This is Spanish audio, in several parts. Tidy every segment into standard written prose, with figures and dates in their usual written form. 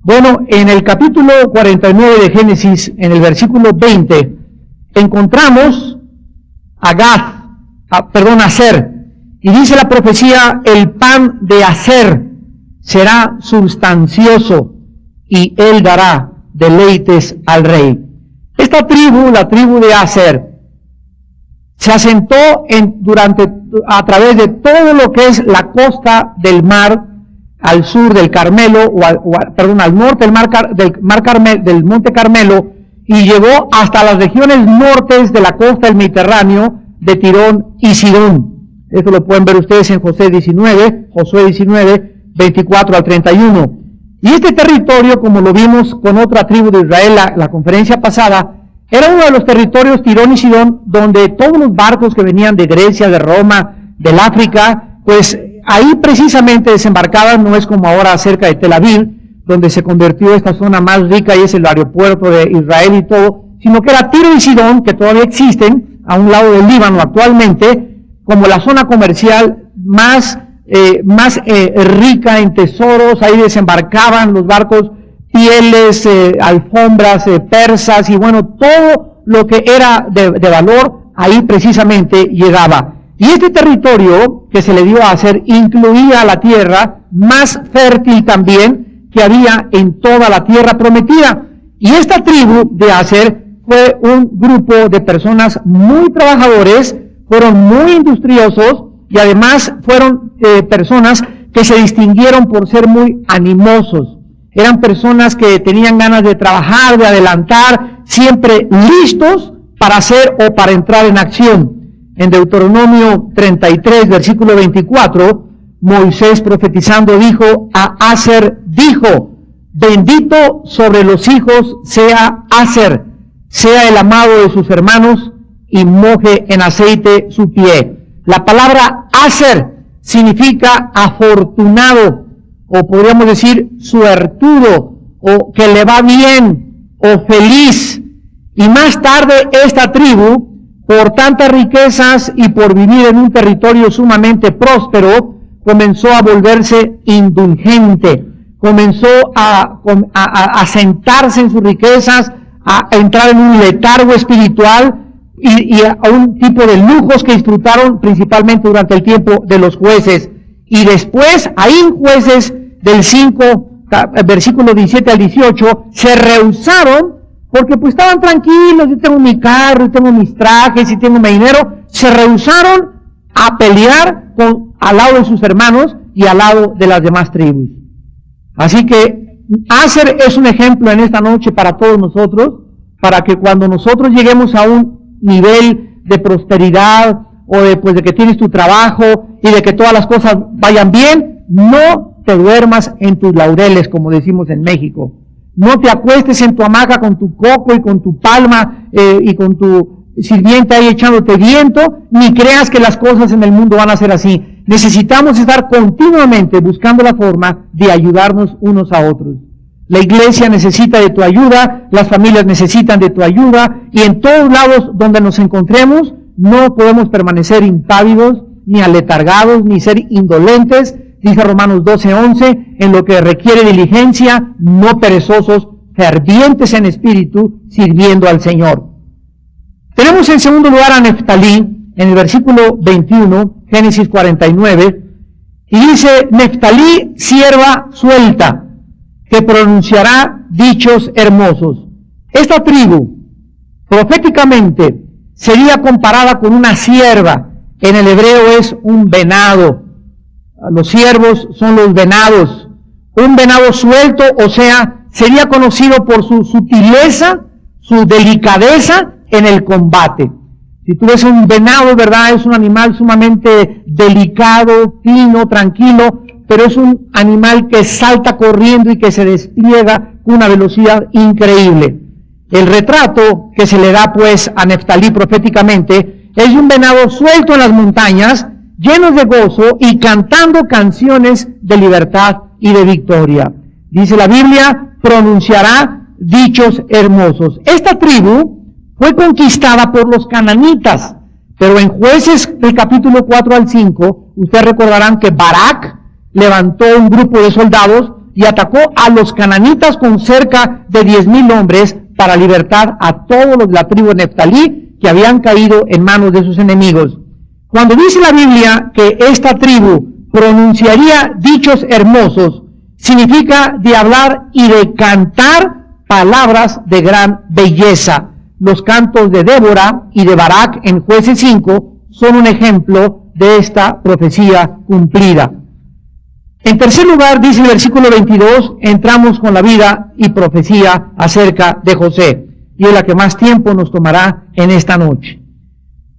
Bueno, en el capítulo 49 de Génesis, en el versículo 20, encontramos a Aser, y dice la profecía: el pan de Aser será sustancioso, y él dará deleites al rey. Esta tribu, la tribu de Aser, se asentó a través de todo lo que es la costa del mar, al sur del Carmelo, al norte del Monte Carmelo, y llegó hasta las regiones nortes de la costa del Mediterráneo, de Tirón y Sidón. Eso lo pueden ver ustedes en Josué 19, 24 al 31. Y este territorio, como lo vimos con otra tribu de Israel la conferencia pasada, era uno de los territorios, Tirón y Sidón, donde todos los barcos que venían de Grecia, de Roma, del África, pues ahí precisamente desembarcaban. No es como ahora cerca de Tel Aviv, donde se convirtió esta zona más rica y es el aeropuerto de Israel y todo, sino que era Tiro y Sidón, que todavía existen a un lado del Líbano actualmente, como la zona comercial más rica en tesoros. Ahí desembarcaban los barcos, pieles, alfombras persas, y bueno, todo lo que era de valor, ahí precisamente llegaba. Y este territorio que se le dio a Aser incluía la tierra más fértil también que había en toda la tierra prometida. Y esta tribu de Aser fue un grupo de personas muy trabajadores, fueron muy industriosos, y además fueron personas que se distinguieron por ser muy animosos. Eran personas que tenían ganas de trabajar, de adelantar, siempre listos para hacer o para entrar en acción. En Deuteronomio 33, versículo 24, Moisés profetizando dijo a Aser, bendito sobre los hijos sea Aser, sea el amado de sus hermanos, y moje en aceite su pie. La palabra Aser significa afortunado, o podríamos decir suertudo, o que le va bien, o feliz. Y más tarde esta tribu, por tantas riquezas y por vivir en un territorio sumamente próspero, comenzó a volverse indulgente, comenzó a sentarse en sus riquezas, a entrar en un letargo espiritual y a un tipo de lujos que disfrutaron principalmente durante el tiempo de los jueces. Y después, ahí en Jueces del 5, versículo 17 al 18, se rehusaron, porque pues estaban tranquilos: yo tengo mi carro, y tengo mis trajes, y tengo mi dinero. Se rehusaron a pelear al lado de sus hermanos y al lado de las demás tribus. Así que Aser es un ejemplo en esta noche para todos nosotros, para que cuando nosotros lleguemos a un nivel de prosperidad, o de que tienes tu trabajo y de que todas las cosas vayan bien, no te duermas en tus laureles, como decimos en México. No te acuestes en tu hamaca con tu coco y con tu palma y con tu sirvienta ahí echándote viento, ni creas que las cosas en el mundo van a ser así. Necesitamos estar continuamente buscando la forma de ayudarnos unos a otros. La iglesia necesita de tu ayuda, las familias necesitan de tu ayuda, y en todos lados donde nos encontremos no podemos permanecer impávidos, ni aletargados, ni ser indolentes. Dice Romanos 12:11, en lo que requiere diligencia, no perezosos, fervientes en espíritu, sirviendo al Señor. Tenemos en segundo lugar a Neftalí, en el versículo 21, Génesis 49, y dice: Neftalí, sierva suelta, que pronunciará dichos hermosos. Esta tribu, proféticamente, sería comparada con una sierva. En el hebreo es un venado. Los siervos son los venados. Un venado suelto, o sea, sería conocido por su sutileza, su delicadeza en el combate. Si tú ves un venado, ¿verdad?, es un animal sumamente delicado, fino, tranquilo, pero es un animal que salta corriendo y que se despliega con una velocidad increíble. El retrato que se le da pues a Neftalí proféticamente es de un venado suelto en las montañas, llenos de gozo y cantando canciones de libertad y de victoria. Dice la Biblia, pronunciará dichos hermosos. Esta tribu fue conquistada por los cananitas, pero en Jueces del capítulo 4 al 5, ustedes recordarán que Barak levantó un grupo de soldados y atacó a los cananitas con cerca de 10,000 hombres para libertar a todos los de la tribu de Neftalí que habían caído en manos de sus enemigos. Cuando dice la Biblia que esta tribu pronunciaría dichos hermosos, significa de hablar y de cantar palabras de gran belleza. Los cantos de Débora y de Barak en Jueces 5 son un ejemplo de esta profecía cumplida. En tercer lugar, dice el versículo 22, entramos con la vida y profecía acerca de José, y es la que más tiempo nos tomará en esta noche.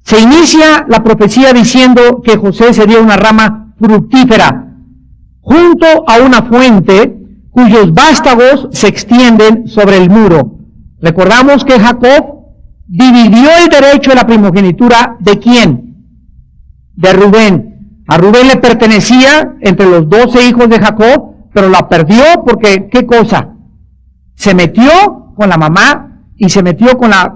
Se inicia la profecía diciendo que José sería una rama fructífera, junto a una fuente cuyos vástagos se extienden sobre el muro. Recordamos que Jacob dividió el derecho de la primogenitura ¿de quién? De Rubén. A Rubén le pertenecía entre los 12 hijos de Jacob, pero la perdió porque, ¿qué cosa? Se metió con la mamá y se metió con la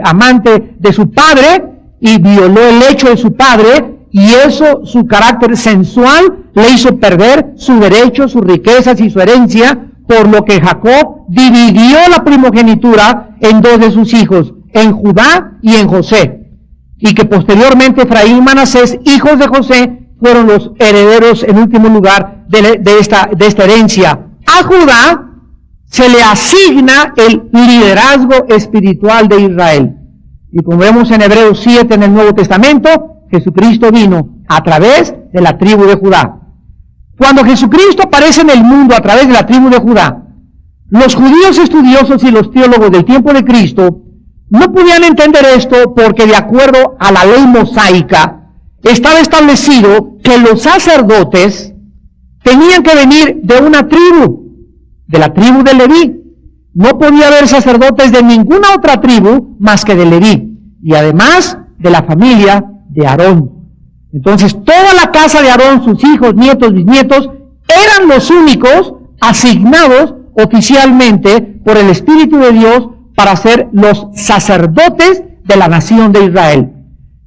amante de su padre y violó el lecho de su padre, y eso, su carácter sensual, le hizo perder su derecho, sus riquezas y su herencia, por lo que Jacob dividió la primogenitura en 2 de sus hijos, en Judá y en José. Y que posteriormente Efraín y Manasés, hijos de José, fueron los herederos en último lugar de esta herencia. A Judá se le asigna el liderazgo espiritual de Israel. Y como vemos en Hebreos 7 en el Nuevo Testamento, Jesucristo vino a través de la tribu de Judá. Cuando Jesucristo aparece en el mundo a través de la tribu de Judá, los judíos estudiosos y los teólogos del tiempo de Cristo no podían entender esto porque, de acuerdo a la ley mosaica, estaba establecido que los sacerdotes tenían que venir de una tribu, de la tribu de Leví. No podía haber sacerdotes de ninguna otra tribu más que de Leví, y además de la familia de Aarón. Entonces, toda la casa de Aarón, sus hijos, nietos, bisnietos, eran los únicos asignados oficialmente por el Espíritu de Dios para ser los sacerdotes de la nación de Israel.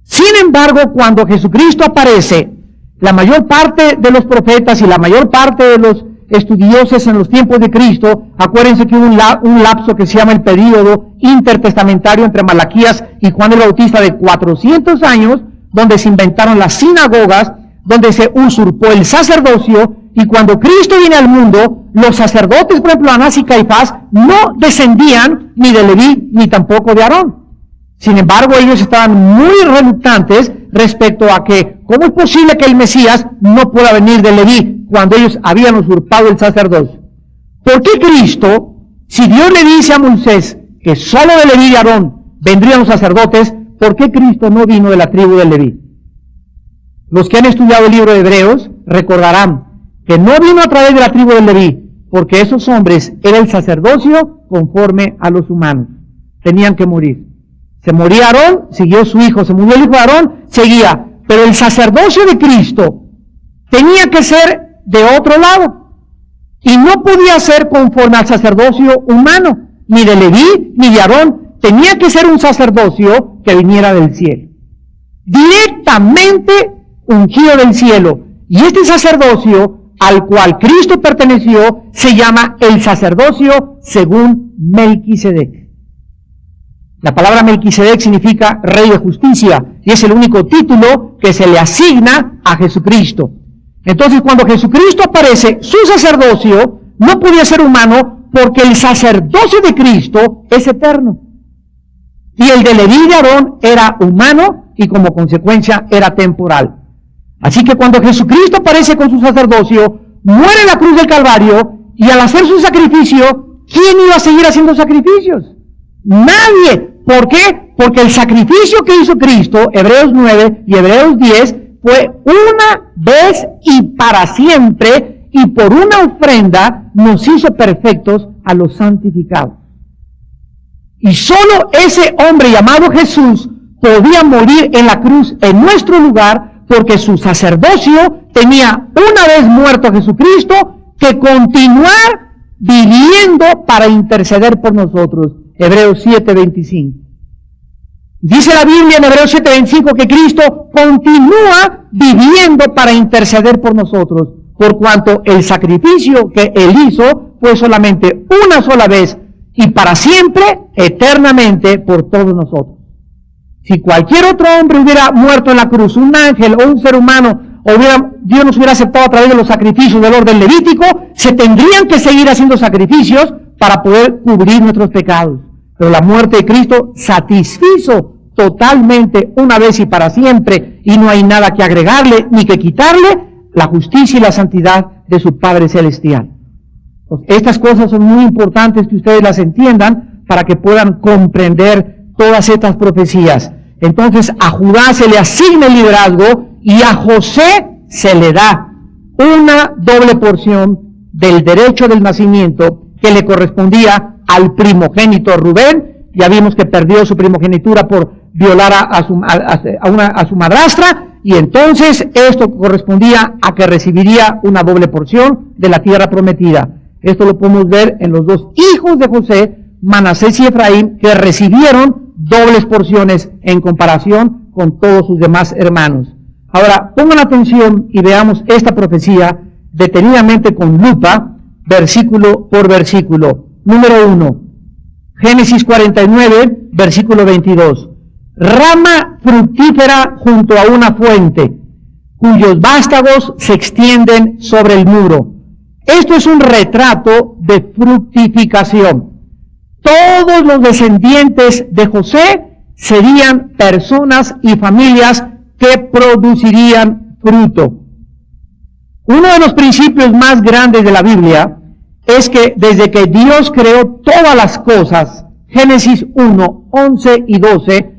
Sin embargo, cuando Jesucristo aparece, la mayor parte de los profetas y la mayor parte de los estudiosos en los tiempos de Cristo, acuérdense que hubo un lapso que se llama el período intertestamentario entre Malaquías y Juan el Bautista de 400 años, donde se inventaron las sinagogas, donde se usurpó el sacerdocio, y cuando Cristo viene al mundo, los sacerdotes, por ejemplo, Anás y Caifás, no descendían ni de Leví ni tampoco de Aarón. Sin embargo, ellos estaban muy reluctantes respecto a que, ¿cómo es posible que el Mesías no pueda venir de Leví cuando ellos habían usurpado el sacerdocio? ¿Por qué Cristo, si Dios le dice a Moisés que solo de Leví y de Aarón vendrían los sacerdotes, por qué Cristo no vino de la tribu de Leví? Los que han estudiado el libro de Hebreos recordarán que no vino a través de la tribu de Leví, porque esos hombres era el sacerdocio conforme a los humanos. Tenían que morir. Se moría Aarón, siguió su hijo. Se murió el hijo de Aarón, seguía. Pero el sacerdocio de Cristo tenía que ser de otro lado. Y no podía ser conforme al sacerdocio humano, ni de Leví, ni de Aarón. Tenía que ser un sacerdocio que viniera del cielo. Directamente ungido del cielo. Y este sacerdocio al cual Cristo perteneció se llama el sacerdocio según Melquisedec. La palabra Melquisedec significa rey de justicia y es el único título que se le asigna a Jesucristo. Entonces, cuando Jesucristo aparece, su sacerdocio no podía ser humano porque el sacerdocio de Cristo es eterno. Y el de Leví y de Aarón era humano y como consecuencia era temporal. Así que cuando Jesucristo aparece con su sacerdocio, muere en la cruz del Calvario, y al hacer su sacrificio, ¿quién iba a seguir haciendo sacrificios? Nadie. ¿Por qué? Porque el sacrificio que hizo Cristo, Hebreos 9 y Hebreos 10, fue una vez y para siempre, y por una ofrenda nos hizo perfectos a los santificados. Y solo ese hombre llamado Jesús podía morir en la cruz en nuestro lugar, porque su sacerdocio tenía, una vez muerto Jesucristo, que continuar viviendo para interceder por nosotros. Hebreos 7:25. Dice la Biblia en Hebreos 7:25 que Cristo continúa viviendo para interceder por nosotros, por cuanto el sacrificio que Él hizo fue solamente una sola vez y para siempre, eternamente, por todos nosotros. Si cualquier otro hombre hubiera muerto en la cruz, un ángel o un ser humano, Dios nos hubiera aceptado a través de los sacrificios del orden levítico, se tendrían que seguir haciendo sacrificios para poder cubrir nuestros pecados. Pero la muerte de Cristo satisfizo totalmente una vez y para siempre, y no hay nada que agregarle ni que quitarle la justicia y la santidad de su Padre Celestial. Estas cosas son muy importantes que ustedes las entiendan para que puedan comprender todas estas profecías. Entonces a Judá se le asigna el liderazgo y a José se le da una doble porción del derecho del nacimiento que le correspondía al primogénito Rubén. Ya vimos que perdió su primogenitura por violar a su madrastra, y entonces esto correspondía a que recibiría una doble porción de la tierra prometida. Esto lo podemos ver en los dos hijos de José, Manasés y Efraín, que recibieron dobles porciones en comparación con todos sus demás hermanos. Ahora, pongan atención y veamos esta profecía detenidamente con lupa, versículo por versículo. Número 1, Génesis 49, versículo 22. Rama fructífera junto a una fuente, cuyos vástagos se extienden sobre el muro. Esto es un retrato de fructificación. Todos los descendientes de José serían personas y familias que producirían fruto. Uno de los principios más grandes de la Biblia es que desde que Dios creó todas las cosas, Génesis 1, 11 y 12,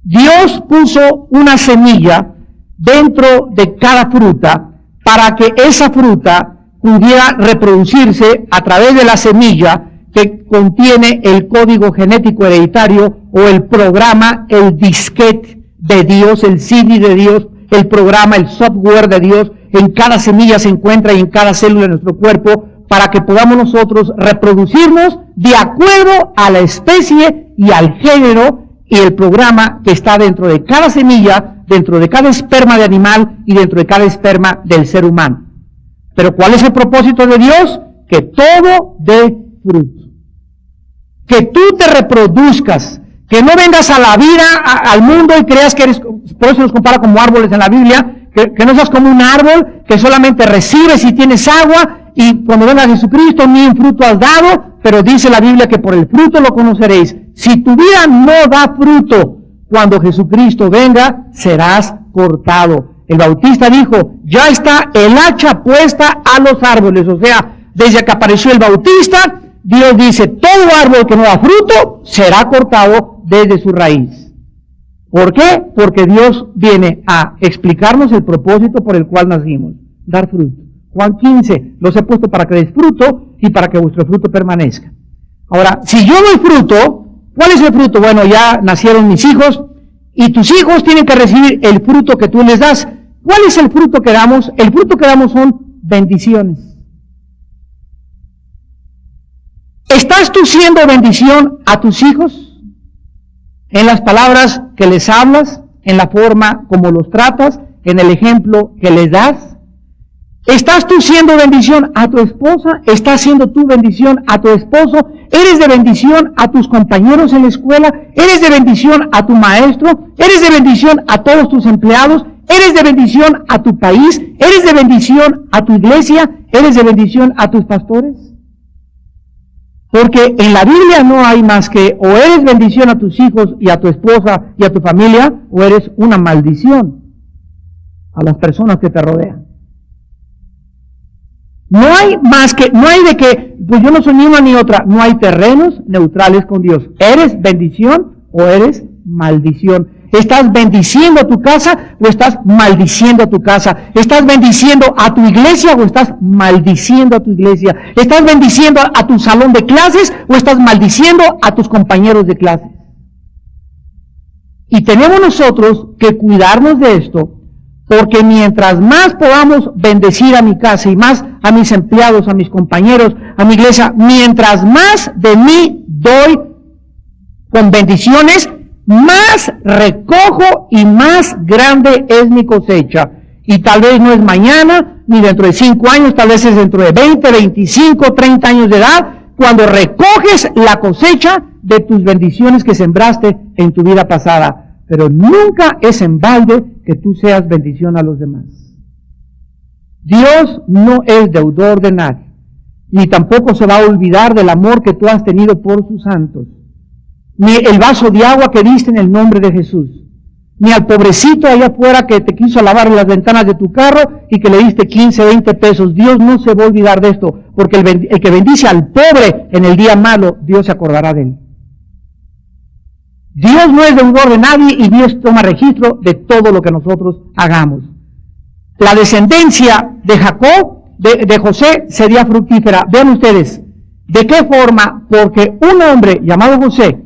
Dios puso una semilla dentro de cada fruta para que esa fruta pudiera reproducirse a través de la semilla que contiene el código genético hereditario o el programa, el disquete de Dios, el CD de Dios, el programa, el software de Dios. En cada semilla se encuentra y en cada célula de nuestro cuerpo, para que podamos nosotros reproducirnos de acuerdo a la especie y al género y el programa que está dentro de cada semilla, dentro de cada esperma de animal y dentro de cada esperma del ser humano. Pero ¿cuál es el propósito de Dios? Que todo dé fruto. Que tú te reproduzcas, que no vengas a la vida, al mundo y creas que eres, por eso nos compara como árboles en la Biblia, que no seas como un árbol, que solamente recibes y tienes agua, y cuando venga Jesucristo ni un fruto has dado, pero dice la Biblia que por el fruto lo conoceréis. Si tu vida no da fruto, cuando Jesucristo venga, serás cortado. El Bautista dijo, ya está el hacha puesta a los árboles. O sea, desde que apareció el Bautista, Dios dice, todo árbol que no da fruto será cortado desde su raíz. ¿Por qué? Porque Dios viene a explicarnos el propósito por el cual nacimos, dar fruto. Juan 15, los he puesto para que des fruto y para que vuestro fruto permanezca. Ahora, si yo doy fruto, ¿cuál es el fruto? Bueno, ya nacieron mis hijos y tus hijos tienen que recibir el fruto que tú les das. ¿Cuál es el fruto que damos? El fruto que damos son bendiciones. ¿Estás tú siendo bendición a tus hijos? En las palabras que les hablas, en la forma como los tratas, en el ejemplo que les das. ¿Estás tú siendo bendición a tu esposa? ¿Estás siendo tú bendición a tu esposo? ¿Eres de bendición a tus compañeros en la escuela? ¿Eres de bendición a tu maestro? ¿Eres de bendición a todos tus empleados? ¿Eres de bendición a tu país? ¿Eres de bendición a tu iglesia? ¿Eres de bendición a tus pastores? Porque en la Biblia no hay más que o eres bendición a tus hijos y a tu esposa y a tu familia, o eres una maldición a las personas que te rodean. No hay más que, no hay de que, pues yo no soy ni una ni otra, no hay terrenos neutrales con Dios. ¿Eres bendición o eres maldición? ¿Estás bendiciendo a tu casa o estás maldiciendo a tu casa? ¿Estás bendiciendo a tu iglesia o estás maldiciendo a tu iglesia? ¿Estás bendiciendo a tu salón de clases o estás maldiciendo a tus compañeros de clases? Y tenemos nosotros que cuidarnos de esto, porque mientras más podamos bendecir a mi casa y más a mis empleados, a mis compañeros, a mi iglesia, mientras más de mí doy con bendiciones, más recojo y más grande es mi cosecha. Y tal vez no es mañana, ni dentro de 5 años, tal vez es dentro de 20, 25, 30 años de edad, cuando recoges la cosecha de tus bendiciones que sembraste en tu vida pasada. Pero nunca es en balde que tú seas bendición a los demás. Dios no es deudor de nadie, ni tampoco se va a olvidar del amor que tú has tenido por sus santos, ni el vaso de agua que diste en el nombre de Jesús, ni al pobrecito allá afuera que te quiso lavar las ventanas de tu carro y que le diste 15, 20 pesos. Dios no se va a olvidar de esto, porque el que bendice al pobre en el día malo, Dios se acordará de él. Dios no es deudor de nadie y Dios toma registro de todo lo que nosotros hagamos. La descendencia de Jacob, de José, sería fructífera. Vean ustedes, ¿de qué forma? Porque un hombre llamado José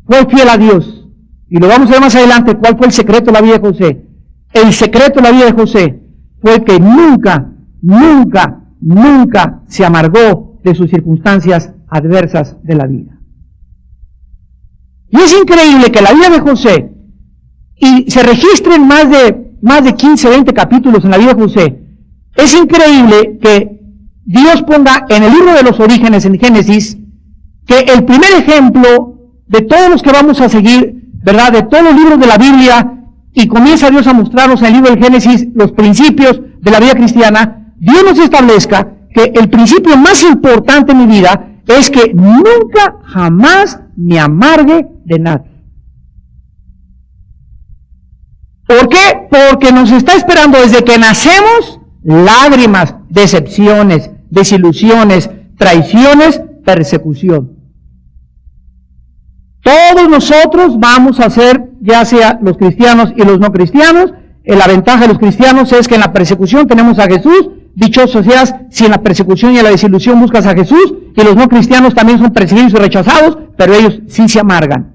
fue fiel a Dios. Y lo vamos a ver más adelante, ¿cuál fue el secreto de la vida de José? El secreto de la vida de José fue que nunca se amargó de sus circunstancias adversas de la vida. Y es increíble que la vida de José, y se registren más de 15, 20 capítulos en la vida de José, es increíble que Dios ponga en el libro de los orígenes, en Génesis, que el primer ejemplo de todos los que vamos a seguir, ¿verdad?, de todos los libros de la Biblia, y comienza Dios a mostrarnos en el libro del Génesis los principios de la vida cristiana, Dios nos establezca que el principio más importante en mi vida es que nunca, jamás me amargue de nada. ¿Por qué? Porque nos está esperando desde que nacemos lágrimas, decepciones, desilusiones, traiciones, persecución. Todos nosotros vamos a ser, ya sea los cristianos y los no cristianos. La ventaja de los cristianos es que en la persecución tenemos a Jesús. Dichoso seas si en la persecución y en la desilusión buscas a Jesús. Y los no cristianos también son perseguidos y rechazados, pero ellos sí se amargan,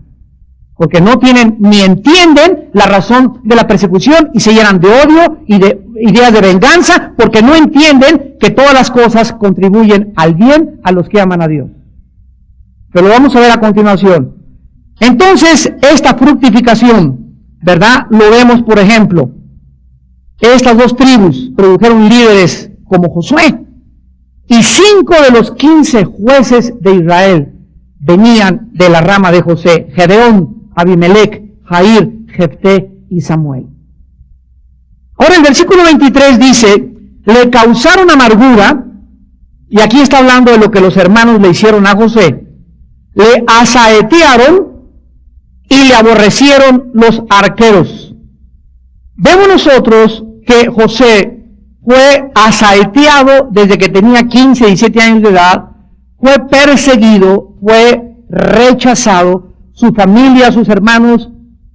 porque no tienen ni entienden la razón de la persecución y se llenan de odio y de ideas de venganza, porque no entienden que todas las cosas contribuyen al bien a los que aman a Dios. Pero lo vamos a ver a continuación. Entonces, esta fructificación, ¿verdad? Lo vemos, por ejemplo, estas dos tribus produjeron líderes como Josué, y 5 de los 15 jueces de Israel venían de la rama de José: Gedeón, Abimelech, Jair, Jefté y Samuel. Ahora el versículo 23 dice: le causaron amargura, y aquí está hablando de lo que los hermanos le hicieron a José. Le asaetearon y le aborrecieron los arqueros. Vemos nosotros que José fue asaeteado desde que tenía 15, 17 años de edad, fue perseguido, fue rechazado, su familia, sus hermanos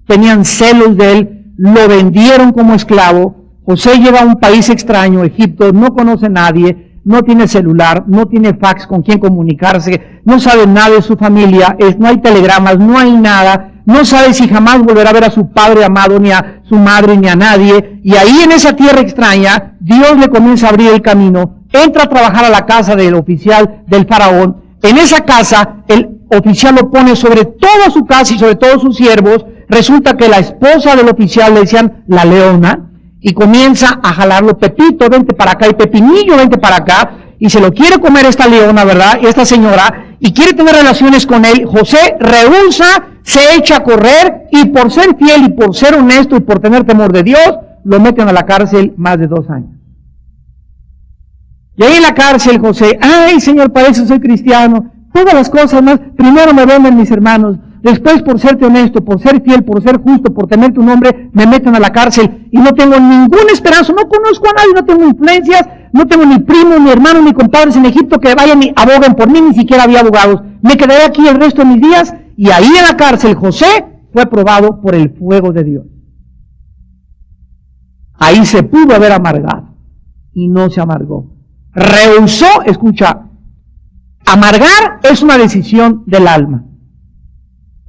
tenían celos de él, lo vendieron como esclavo. José llega a un país extraño, Egipto, no conoce a nadie, no tiene celular, no tiene fax con quien comunicarse, no sabe nada de su familia, no hay telegramas, no hay nada. No sabe si jamás volverá a ver a su padre amado, ni a su madre, ni a nadie. Y ahí en esa tierra extraña, Dios le comienza a abrir el camino. Entra a trabajar a la casa del oficial del faraón. En esa casa, el oficial lo pone sobre toda su casa y sobre todos sus siervos. Resulta que la esposa del oficial le decían la leona. Y comienza a jalarlo: Pepito, vente para acá, y Pepinillo, vente para acá. Y se lo quiere comer esta leona, ¿verdad? Y esta señora, y quiere tener relaciones con él. José rehúsa, se echa a correr, y por ser fiel y por ser honesto y por tener temor de Dios, lo meten a la cárcel más de 2 años. Y ahí en la cárcel José: ay, Señor, para eso soy cristiano. Todas las cosas más, primero me venden mis hermanos, después por serte honesto, por ser fiel, por ser justo, por tener tu nombre, me meten a la cárcel y no tengo ninguna esperanza, no conozco a nadie, no tengo influencias, no tengo ni primos, ni hermanos, ni compadres en Egipto que vayan y aboguen por mí, ni siquiera había abogados. Me quedaré aquí el resto de mis días. Y ahí en la cárcel José fue probado por el fuego de Dios. Ahí se pudo haber amargado y no se amargó. Rehusó, escucha, amargar es una decisión del alma.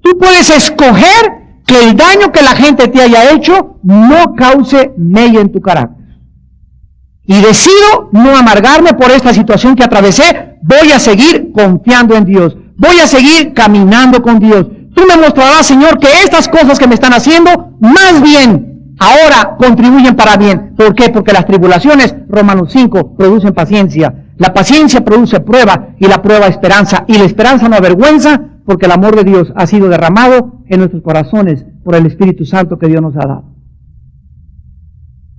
Tú puedes escoger que el daño que la gente te haya hecho no cause mella en tu carácter. Y decido no amargarme por esta situación que atravesé. Voy a seguir confiando en Dios. Voy a seguir caminando con Dios. Tú me mostrarás, Señor, que estas cosas que me están haciendo, más bien, ahora contribuyen para bien. ¿Por qué? Porque las tribulaciones, Romanos 5, producen paciencia. La paciencia produce prueba y la prueba esperanza. Y la esperanza no avergüenza porque el amor de Dios ha sido derramado en nuestros corazones por el Espíritu Santo que Dios nos ha dado.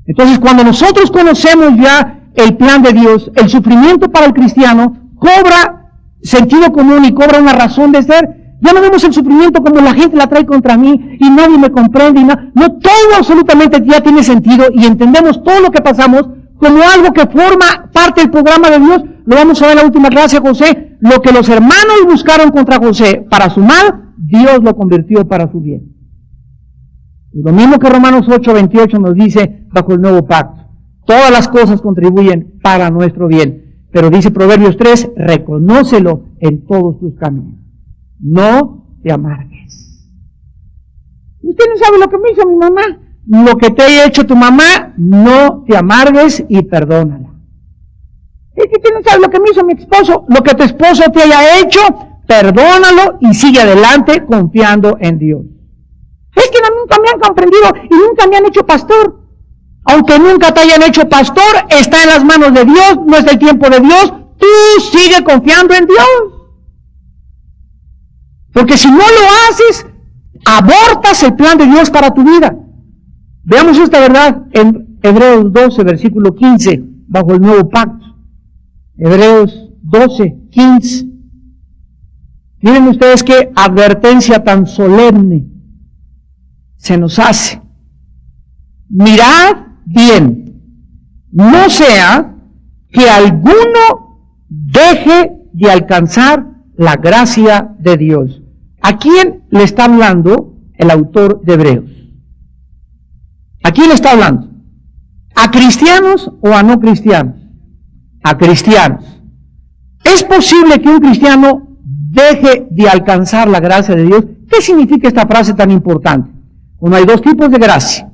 Entonces, cuando nosotros conocemos ya el plan de Dios, el sufrimiento para el cristiano cobra sentido común y cobra una razón de ser. Ya no vemos el sufrimiento como la gente la trae contra mí y nadie me comprende. Y no, todo absolutamente ya tiene sentido y entendemos todo lo que pasamos como algo que forma parte del programa de Dios. Lo vamos a ver en la última clase, José. Lo que los hermanos buscaron contra José para su mal, Dios lo convirtió para su bien. Lo mismo que Romanos 8:28 nos dice bajo el nuevo pacto. Todas las cosas contribuyen para nuestro bien. Pero dice Proverbios 3, reconócelo en todos tus caminos. No te amargues. Usted no sabe lo que me hizo mi mamá. Lo que te haya hecho tu mamá, no te amargues y perdónala. Es que usted no sabe lo que me hizo mi esposo. Lo que tu esposo te haya hecho, perdónalo y sigue adelante confiando en Dios. Es que nunca me han comprendido y nunca me han hecho pastor. Aunque nunca te hayan hecho pastor, está en las manos de Dios, no es el tiempo de Dios, tú sigue confiando en Dios. Porque si no lo haces, abortas el plan de Dios para tu vida. Veamos esta verdad en Hebreos 12, versículo 15, bajo el nuevo pacto. Hebreos 12, 15. Miren ustedes qué advertencia tan solemne se nos hace. Mirad bien, no sea que alguno deje de alcanzar la gracia de Dios. ¿A quién le está hablando el autor de Hebreos? ¿A quién le está hablando? ¿A cristianos o a no cristianos? A cristianos. ¿Es posible que un cristiano deje de alcanzar la gracia de Dios? ¿Qué significa esta frase tan importante? Bueno, hay dos tipos de gracia.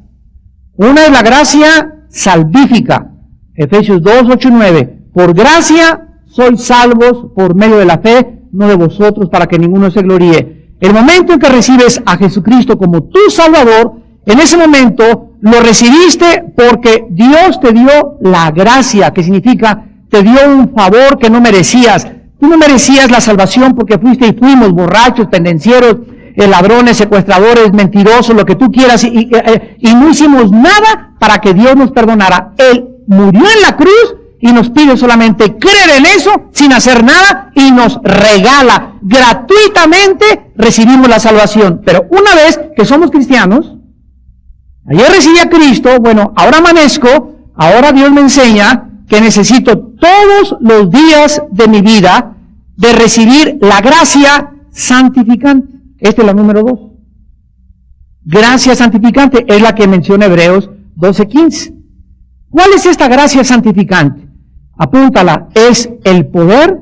Una es la gracia salvífica, Efesios 2, 8 y 9. Por gracia sois salvos por medio de la fe, no de vosotros, para que ninguno se gloríe. El momento en que recibes a Jesucristo como tu Salvador, en ese momento lo recibiste porque Dios te dio la gracia, que significa te dio un favor que no merecías. Tú no merecías la salvación porque fuiste y fuimos borrachos, pendencieros, ladrones, secuestradores, mentirosos, lo que tú quieras, y no hicimos nada para que Dios nos perdonara. Él murió en la cruz y nos pide solamente creer en eso sin hacer nada y nos regala gratuitamente, recibimos la salvación. Pero una vez que somos cristianos, ayer recibí a Cristo, bueno, ahora amanezco, ahora Dios me enseña que necesito todos los días de mi vida de recibir la gracia santificante. Esta es la número 2. Gracia santificante es la que menciona Hebreos 12:15. ¿Cuál es esta gracia santificante? Apúntala. Es el poder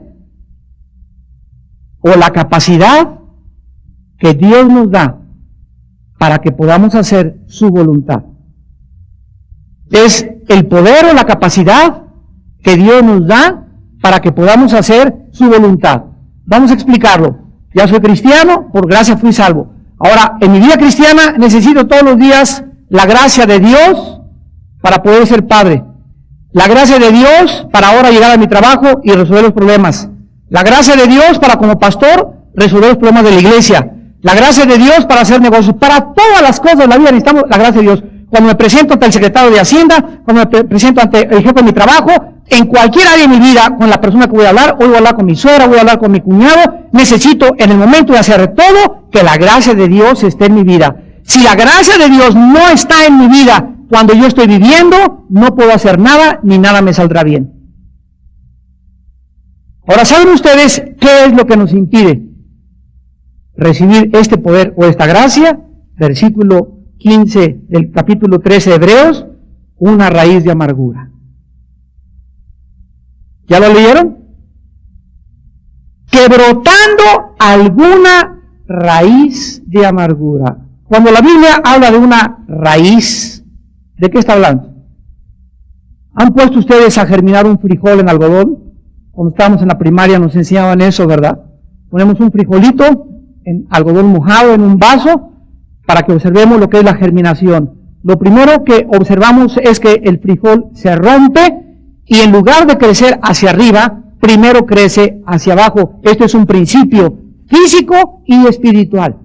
o la capacidad que Dios nos da para que podamos hacer su voluntad. Es el poder o la capacidad que Dios nos da para que podamos hacer su voluntad. Vamos a explicarlo. Ya soy cristiano, por gracia fui salvo. Ahora, en mi vida cristiana necesito todos los días la gracia de Dios para poder ser padre. La gracia de Dios para ahora llegar a mi trabajo y resolver los problemas. La gracia de Dios para como pastor resolver los problemas de la iglesia. La gracia de Dios para hacer negocios. Para todas las cosas de la vida necesitamos la gracia de Dios. Cuando me presento ante el secretario de Hacienda, cuando me presento ante el jefe de mi trabajo, en cualquier área de mi vida, con la persona que voy a hablar, hoy voy a hablar con mi suegra, voy a hablar con mi cuñado, necesito en el momento de hacer todo, que la gracia de Dios esté en mi vida. Si la gracia de Dios no está en mi vida cuando yo estoy viviendo, no puedo hacer nada, ni nada me saldrá bien. Ahora, ¿saben ustedes qué es lo que nos impide recibir este poder o esta gracia? versículo 15 del capítulo 13 de Hebreos, una raíz de amargura. ¿Ya lo leyeron? Que brotando alguna raíz de amargura. Cuando la Biblia habla de una raíz, ¿de qué está hablando? ¿Han puesto ustedes a germinar un frijol en algodón? Cuando estábamos en la primaria nos enseñaban eso, ¿verdad? Ponemos un frijolito en algodón mojado en un vaso para que observemos lo que es la germinación. Lo primero que observamos es que el frijol se rompe y en lugar de crecer hacia arriba, primero crece hacia abajo. Esto es un principio físico y espiritual.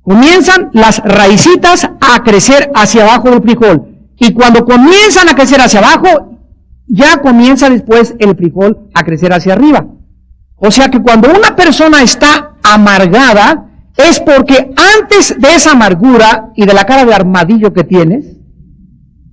Comienzan las raícitas a crecer hacia abajo del frijol. Y cuando comienzan a crecer hacia abajo, ya comienza después el frijol a crecer hacia arriba. O sea que cuando una persona está amargada, es porque antes de esa amargura y de la cara de armadillo que tienes,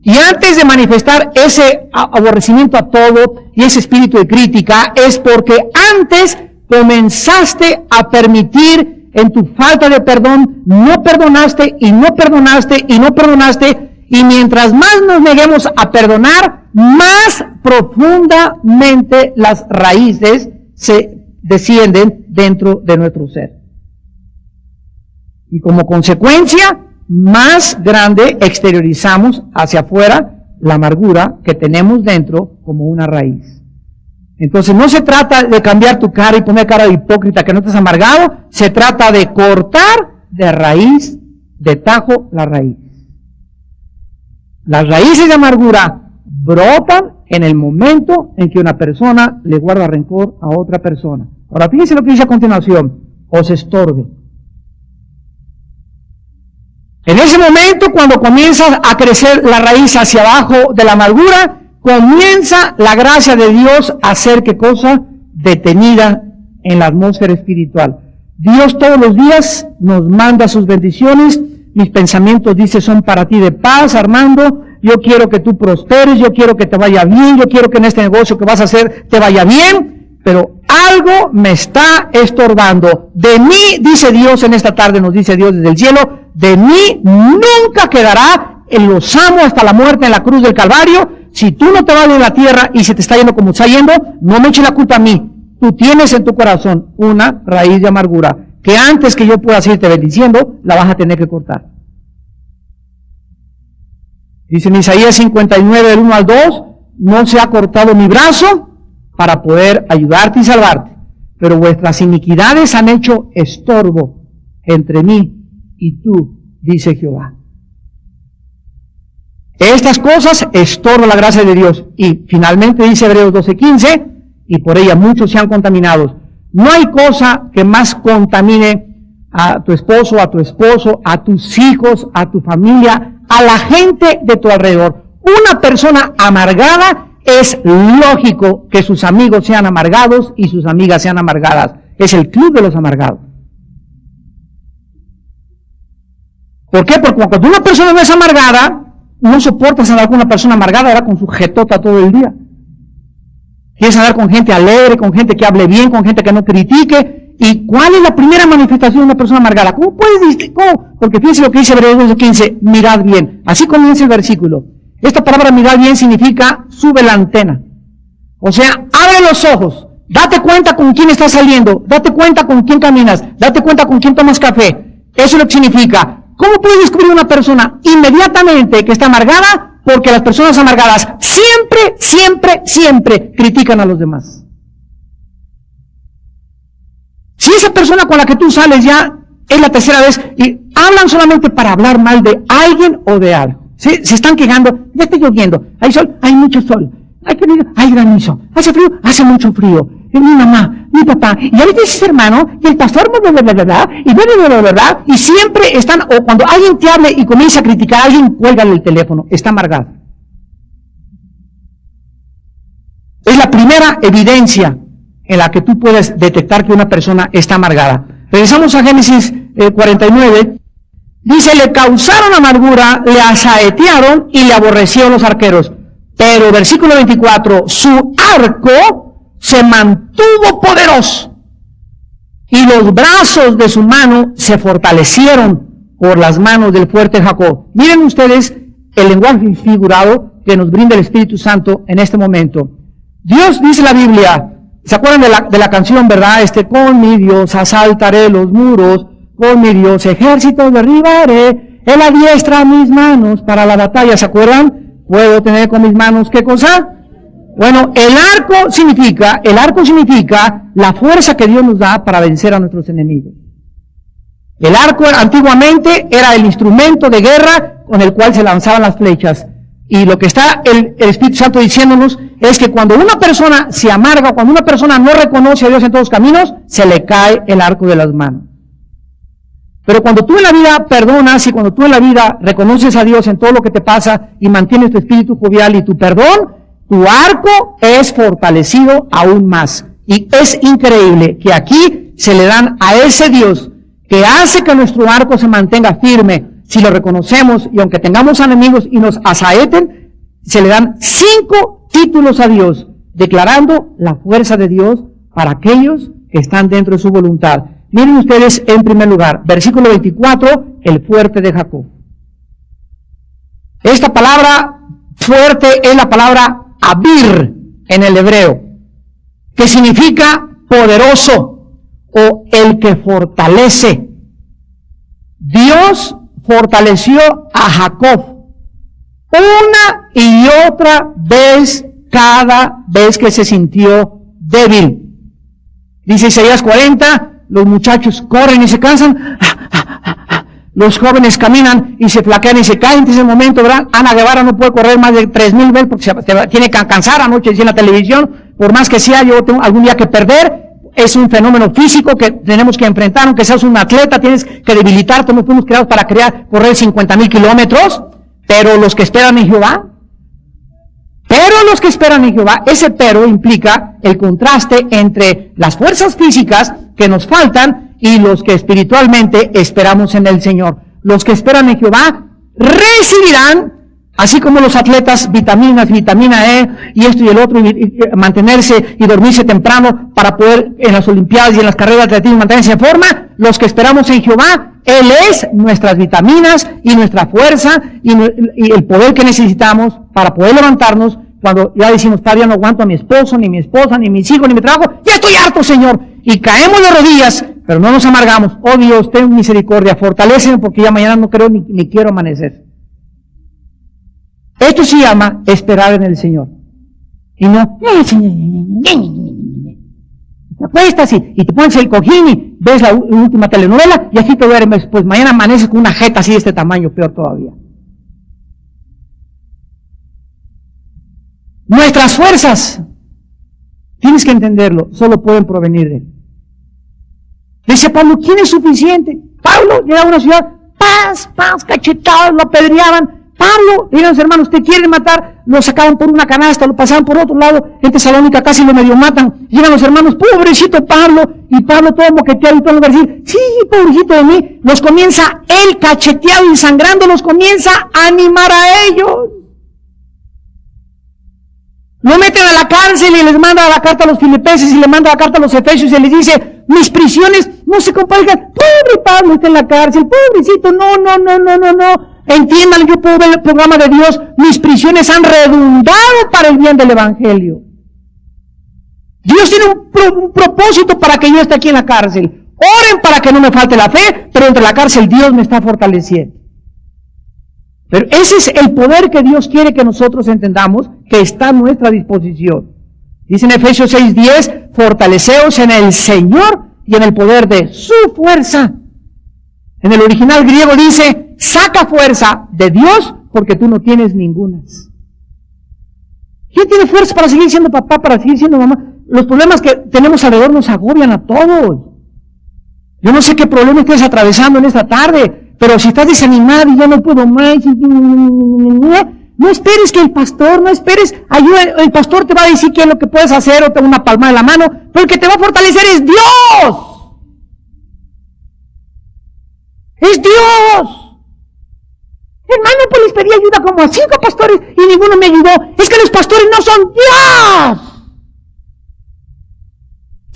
y antes de manifestar ese aborrecimiento a todo y ese espíritu de crítica, es porque antes comenzaste a permitir en tu falta de perdón, no perdonaste y no perdonaste y no perdonaste, y mientras más nos neguemos a perdonar, más profundamente las raíces se descienden dentro de nuestro ser. Y como consecuencia, más grande exteriorizamos hacia afuera la amargura que tenemos dentro como una raíz. Entonces no se trata de cambiar tu cara y poner cara de hipócrita que no estás amargado, se trata de cortar de raíz, de tajo la raíz. Las raíces de amargura brotan en el momento en que una persona le guarda rencor a otra persona. Ahora fíjense lo que dice a continuación, os estorbe. En ese momento, cuando comienza a crecer la raíz hacia abajo de la amargura, comienza la gracia de Dios a ser, ¿qué cosa? Detenida en la atmósfera espiritual. Dios todos los días nos manda sus bendiciones. Mis pensamientos, dice, son para ti de paz, Armando. Yo quiero que tú prosperes, yo quiero que te vaya bien, yo quiero que en este negocio que vas a hacer te vaya bien, pero algo me está estorbando. De mí, dice Dios en esta tarde, nos dice Dios desde el cielo, de mí nunca quedará, los amo hasta la muerte en la cruz del Calvario. Si tú no te vas de la tierra y se te está yendo como está yendo, no me eches la culpa a mí. Tú tienes en tu corazón una raíz de amargura que antes que yo pueda seguirte bendiciendo, la vas a tener que cortar. Dice en Isaías 59, del 1 al 2, no se ha cortado mi brazo para poder ayudarte y salvarte, pero vuestras iniquidades han hecho estorbo entre mí y tú, dice Jehová. Estas cosas estorban la gracia de Dios. Y finalmente dice Hebreos 12:15, y por ella muchos se han contaminado. No hay cosa que más contamine a tu esposo, a tus hijos, a tu familia, a la gente de tu alrededor. Una persona amargada, es lógico que sus amigos sean amargados y sus amigas sean amargadas. Es el club de los amargados. ¿Por qué? Porque cuando una persona no es amargada, no soportas andar con una persona amargada, ahora con su jetota todo el día. Quieres andar con gente alegre, con gente que hable bien, con gente que no critique. ¿Y cuál es la primera manifestación de una persona amargada? ¿Cómo puedes distinguir? ¿Cómo? Porque fíjense lo que dice Hebreos 12:15, mirad bien. Así comienza el versículo. Esta palabra mirad bien significa sube la antena. O sea, abre los ojos. Date cuenta con quién estás saliendo. Date cuenta con quién caminas. Date cuenta con quién tomas café. Eso es lo que significa. ¿Cómo puedes descubrir una persona inmediatamente que está amargada? Porque las personas amargadas siempre critican a los demás. Si esa persona con la que tú sales ya es la tercera vez y hablan solamente para hablar mal de alguien o de algo. Se están quejando, ya está lloviendo, hay sol, hay mucho sol, hay granizo, hace frío, hace mucho frío. Mi mamá, mi papá, y ahorita ese hermano, y el pastor, y siempre están, o cuando alguien te hable y comienza a criticar a alguien, cuélgale el teléfono, está amargado. Es la primera evidencia en la que tú puedes detectar que una persona está amargada. Regresamos a Génesis 49, dice, le causaron amargura, le asaetearon y le aborrecieron los arqueros. Pero, versículo 24, su arco se mantuvo poderoso y los brazos de su mano se fortalecieron por las manos del fuerte Jacob. Miren ustedes el lenguaje figurado que nos brinda el Espíritu Santo en este momento. Dios, dice la Biblia, ¿se acuerdan de la canción, verdad? Con mi Dios asaltaré los muros, con mi Dios ejércitos derribaré, Él adiestra mis manos para la batalla, ¿se acuerdan? Puedo tener con mis manos, ¿qué cosa? Bueno, el arco significa la fuerza que Dios nos da para vencer a nuestros enemigos. El arco antiguamente era el instrumento de guerra con el cual se lanzaban las flechas. Y lo que está el Espíritu Santo diciéndonos es que cuando una persona se amarga, cuando una persona no reconoce a Dios en todos los caminos, se le cae el arco de las manos. Pero cuando tú en la vida perdonas y cuando tú en la vida reconoces a Dios en todo lo que te pasa y mantienes tu espíritu jovial y tu perdón, tu arco es fortalecido aún más. Y es increíble que aquí se le dan a ese Dios que hace que nuestro arco se mantenga firme. Si lo reconocemos y aunque tengamos enemigos y nos asaeten, se le dan 5 títulos a Dios, declarando la fuerza de Dios para aquellos que están dentro de su voluntad. Miren ustedes en primer lugar, versículo 24, el fuerte de Jacob. Esta palabra fuerte es la palabra abir en el hebreo, que significa poderoso o el que fortalece. Dios fortaleció a Jacob una y otra vez, cada vez que se sintió débil. Dice Isaías 40, los muchachos corren y se cansan, los jóvenes caminan y se flaquean y se caen. En ese momento, ¿verdad? Ana Guevara no puede correr más de 3,000 veces porque se tiene que cansar. Anoche decía en la televisión, por más que sea, yo tengo algún día que perder. Es un fenómeno físico que tenemos que enfrentar, aunque seas un atleta, tienes que debilitarte. No fuimos creados para correr 50,000 kilómetros, pero los que esperan en Jehová, ese pero implica el contraste entre las fuerzas físicas que nos faltan y los que espiritualmente esperamos en el Señor. Los que esperan en Jehová recibirán, así como los atletas, vitaminas, vitamina E, y esto y el otro, y mantenerse y dormirse temprano para poder en las Olimpiadas y en las carreras de atletismo mantenerse en forma. Los que esperamos en Jehová, Él es nuestras vitaminas y nuestra fuerza y el poder que necesitamos para poder levantarnos cuando ya decimos, Padre, ya no aguanto a mi esposo, ni mi esposa, ni mis hijos, ni mi trabajo, ya estoy harto, Señor. Y caemos de rodillas, pero no nos amargamos. Oh Dios, ten misericordia, fortaléceme porque ya mañana no creo ni quiero amanecer. Esto se llama esperar en el Señor. Y no, te acuestas y te pones el cojín y ves la última telenovela y así te duermes. Pues mañana amaneces con una jeta así de este tamaño, peor todavía. Nuestras fuerzas, tienes que entenderlo, solo pueden provenir de Él. Dice Pablo, ¿quién es suficiente? Pablo llega a una ciudad, paz, cachetados, lo apedreaban. Pablo, miren los hermanos, te quieren matar, lo sacaban por una canasta, lo pasaban por otro lado, en Tesalónica casi lo medio matan. Llegan los hermanos, pobrecito Pablo, y Pablo todo moqueteado y todo lo va a decir, sí, pobrecito de mí. Los comienza él cacheteado y sangrando, los comienza a animar a ellos. Lo meten a la cárcel y les manda la carta a los filipenses y le manda la carta a los efesios y les dice, mis prisiones no se compadezcan. Pobre Pablo está en la cárcel, pobrecito, no. Entiendan, yo puedo ver el programa de Dios, mis prisiones han redundado para el bien del Evangelio. Dios tiene un propósito para que yo esté aquí en la cárcel. Oren para que no me falte la fe, pero entre la cárcel Dios me está fortaleciendo. Pero ese es el poder que Dios quiere que nosotros entendamos, que está a nuestra disposición. Dice en Efesios 6:10, fortaleceos en el Señor y en el poder de su fuerza. En el original griego dice, saca fuerza de Dios porque tú no tienes ningunas. ¿Quién tiene fuerza para seguir siendo papá, para seguir siendo mamá? Los problemas que tenemos alrededor nos agobian a todos. Yo no sé qué problema estés atravesando en esta tarde, pero si estás desanimado y ya no puedo más, no esperes que el pastor, ayuda, el pastor te va a decir qué es lo que puedes hacer o te da una palma de la mano, pero el que te va a fortalecer es Dios. ¡Es Dios! Hermano, pues les pedí ayuda como a 5 pastores y ninguno me ayudó. Es que los pastores no son Dios.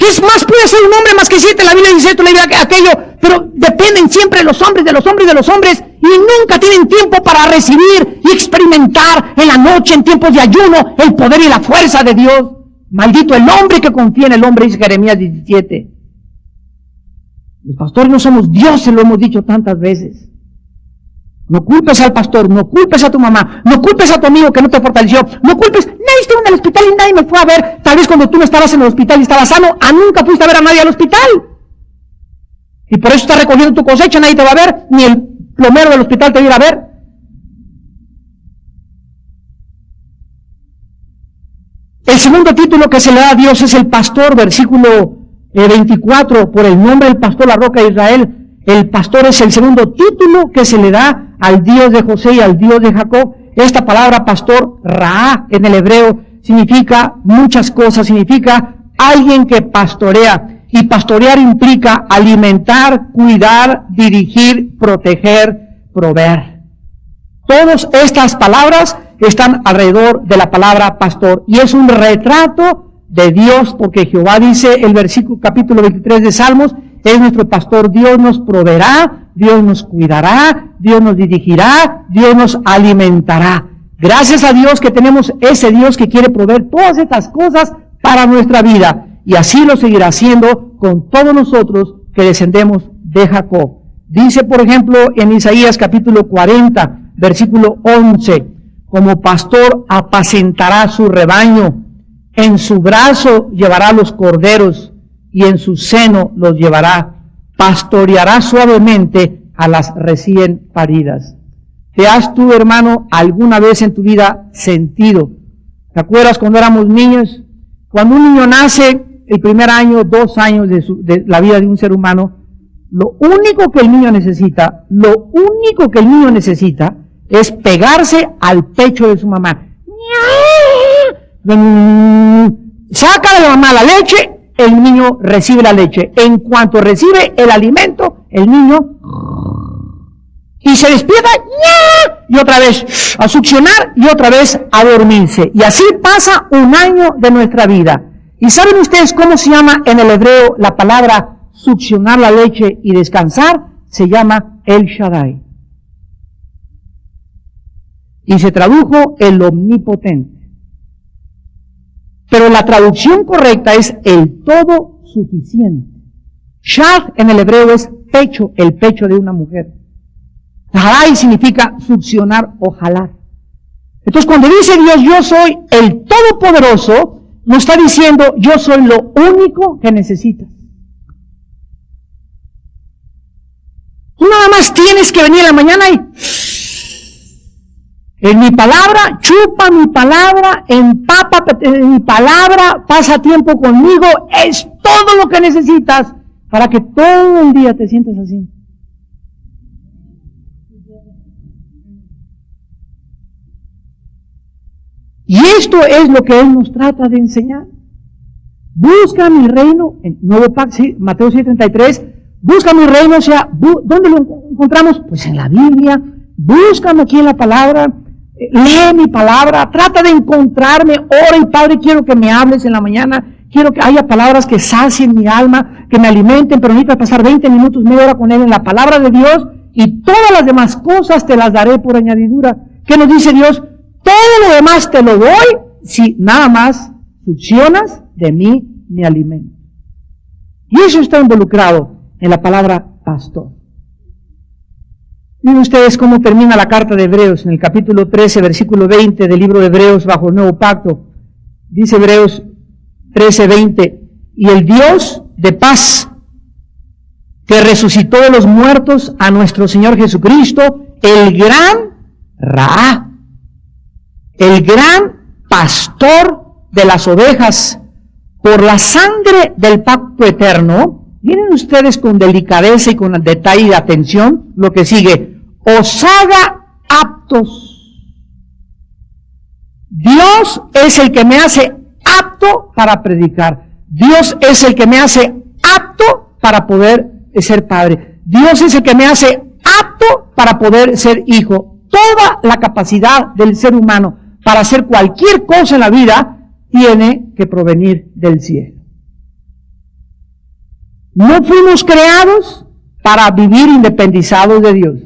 Es más, puede ser un hombre más que siete, la Biblia dice esto, la Biblia aquello, pero dependen siempre de los hombres, de los hombres, de los hombres, y nunca tienen tiempo para recibir y experimentar en la noche, en tiempos de ayuno, el poder y la fuerza de Dios. Maldito el hombre que confía en el hombre, dice Jeremías 17. Los pastores no somos dioses, lo hemos dicho tantas veces. No culpes al pastor, no culpes a tu mamá, no culpes a tu amigo que no te fortaleció, no culpes, nadie estuvo en el hospital y nadie me fue a ver. Tal vez cuando tú no estabas en el hospital y estabas sano, nunca fuiste a ver a nadie al hospital. Y por eso estás recogiendo tu cosecha, nadie te va a ver, ni el plomero del hospital te va a ir a ver. El segundo título que se le da a Dios es el pastor, versículo 24, por el nombre del pastor, la roca de Israel. El pastor es el segundo título que se le da al Dios de José y al Dios de Jacob. Esta palabra pastor, Ra, en el hebreo, significa muchas cosas. Significa alguien que pastorea. Y pastorear implica alimentar, cuidar, dirigir, proteger, proveer. Todas estas palabras están alrededor de la palabra pastor. Y es un retrato de Dios, porque Jehová dice, el versículo capítulo 23 de Salmos, es nuestro pastor, Dios nos proveerá, Dios nos cuidará, Dios nos dirigirá, Dios nos alimentará. Gracias a Dios que tenemos ese Dios que quiere proveer todas estas cosas para nuestra vida. Y así lo seguirá haciendo con todos nosotros que descendemos de Jacob. Dice, por ejemplo, en Isaías capítulo 40, versículo 11, como pastor apacentará su rebaño, en su brazo llevará los corderos, y en su seno los llevará, pastoreará suavemente a las recién paridas. ¿Te has tú, hermano, alguna vez en tu vida sentido? ¿Te acuerdas cuando éramos niños? Cuando un niño nace, el primer año, 2 años de la vida de un ser humano, lo único que el niño necesita es pegarse al pecho de su mamá. Saca de la mamá la leche, el niño recibe la leche. En cuanto recibe el alimento, el niño y se despierta y otra vez a succionar y otra vez a dormirse. Y así pasa 1 año de nuestra vida. ¿Y saben ustedes cómo se llama en el hebreo la palabra succionar la leche y descansar? Se llama El Shaddai. Y se tradujo el omnipotente. Pero la traducción correcta es el todo suficiente. Shad en el hebreo es pecho, el pecho de una mujer. Shaddai significa succionar o jalar. Entonces cuando dice Dios, yo soy el todopoderoso, nos está diciendo, yo soy lo único que necesitas. Tú nada más tienes que venir en la mañana y en mi palabra, chupa mi palabra, empapa en mi palabra, pasa tiempo conmigo, es todo lo que necesitas para que todo el día te sientas así. Y esto es lo que Él nos trata de enseñar. Busca mi reino, en Nuevo Pacto, sí, Mateo 7:33, busca mi reino, o sea, ¿dónde lo encontramos? Pues en la Biblia, búscame aquí en la palabra, lee mi palabra, trata de encontrarme, ora y Padre, quiero que me hables en la mañana, quiero que haya palabras que sacien mi alma, que me alimenten, pero necesitas pasar 20 minutos, media hora con Él en la palabra de Dios, y todas las demás cosas te las daré por añadidura. ¿Qué nos dice Dios? Todo lo demás te lo doy si nada más succionas de mí mi alimento. Y eso está involucrado en la palabra pastor. Miren ustedes cómo termina la carta de Hebreos en el capítulo 13, versículo 20 del libro de Hebreos bajo el Nuevo Pacto. Dice Hebreos 13:20, y el Dios de paz, que resucitó de los muertos a nuestro Señor Jesucristo, el gran Ra, el gran pastor de las ovejas, por la sangre del pacto eterno. Miren ustedes con delicadeza y con detalle y atención lo que sigue. Os haga aptos. Dios es el que me hace apto para predicar. Dios es el que me hace apto para poder ser padre. Dios es el que me hace apto para poder ser hijo. Toda la capacidad del ser humano para hacer cualquier cosa en la vida tiene que provenir del cielo. No fuimos creados para vivir independizados de Dios.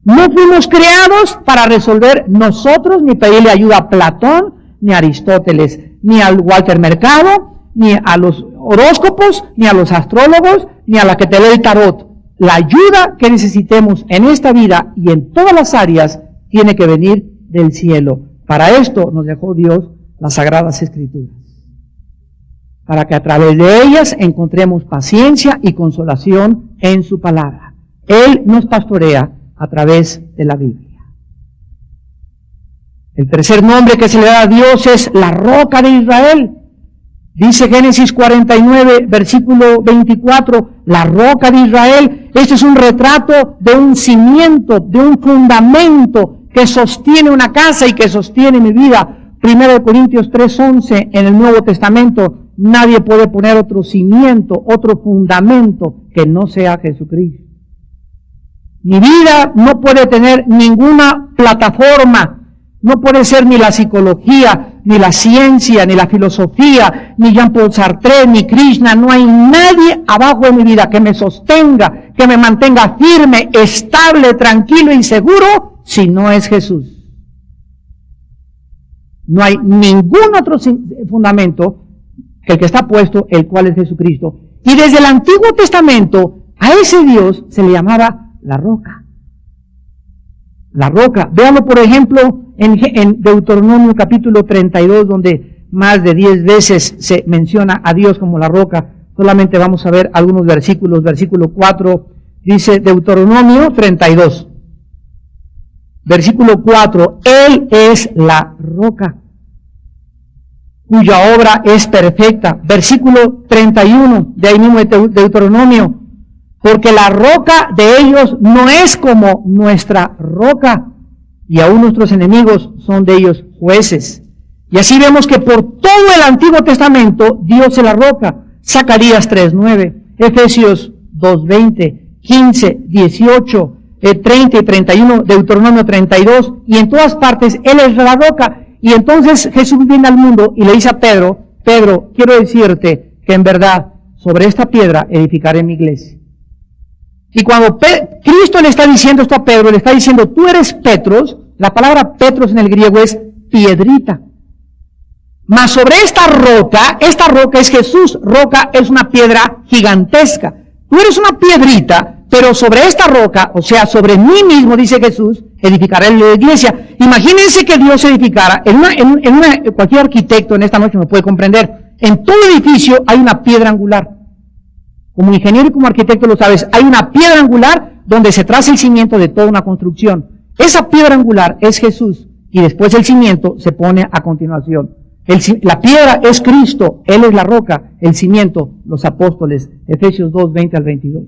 No fuimos creados para resolver nosotros, ni pedirle ayuda a Platón, ni a Aristóteles, ni al Walter Mercado, ni a los horóscopos, ni a los astrólogos, ni a la que te lee el tarot. La ayuda que necesitemos en esta vida y en todas las áreas tiene que venir del cielo. Para esto nos dejó Dios las Sagradas Escrituras, para que a través de ellas encontremos paciencia y consolación en su palabra. Él nos pastorea a través de la Biblia. El tercer nombre que se le da a Dios es la roca de Israel. Dice Génesis 49, versículo 24, la roca de Israel. Este es un retrato de un cimiento, de un fundamento que sostiene una casa y que sostiene mi vida. 1 Corintios 3:11, en el Nuevo Testamento, nadie puede poner otro cimiento, otro fundamento que no sea Jesucristo. Mi vida no puede tener ninguna plataforma, no puede ser ni la psicología, ni la ciencia, ni la filosofía, ni Jean-Paul Sartre, ni Krishna. No hay nadie abajo de mi vida que me sostenga, que me mantenga firme, estable, tranquilo y seguro, si no es Jesús. No hay ningún otro fundamento que el que está puesto, el cual es Jesucristo. Y desde el Antiguo Testamento, a ese Dios se le llamaba la roca. La roca. Véanlo, por ejemplo, en Deuteronomio capítulo 32, donde más de 10 veces se menciona a Dios como la roca. Solamente vamos a ver algunos versículos. Versículo 4, dice Deuteronomio 32. Versículo 4, Él es la roca, cuya obra es perfecta. Versículo 31, de ahí mismo de Deuteronomio, porque la roca de ellos no es como nuestra roca, y aún nuestros enemigos son de ellos jueces. Y así vemos que por todo el Antiguo Testamento Dios es la roca. Zacarías 3:9, Efesios 2:20, 15, 18, 30 y 31, Deuteronomio 32, y en todas partes Él es la roca. Y entonces Jesús viene al mundo y le dice a Pedro, Pedro, quiero decirte que en verdad sobre esta piedra edificaré mi iglesia. Y cuando Cristo le está diciendo esto a Pedro, le está diciendo, tú eres Petros. La palabra Petros en el griego es piedrita. Mas sobre esta roca es Jesús. Roca es una piedra gigantesca. Tú eres una piedrita, pero sobre esta roca, o sea, sobre mí mismo, dice Jesús, edificaré la iglesia. Imagínense que Dios edificara, cualquier arquitecto en esta noche me puede comprender, en todo edificio hay una piedra angular. Como ingeniero y como arquitecto lo sabes, hay una piedra angular donde se traza el cimiento de toda una construcción. Esa piedra angular es Jesús y después el cimiento se pone a continuación. La piedra es Cristo, Él es la roca, el cimiento, los apóstoles, Efesios 2, 20 al 22.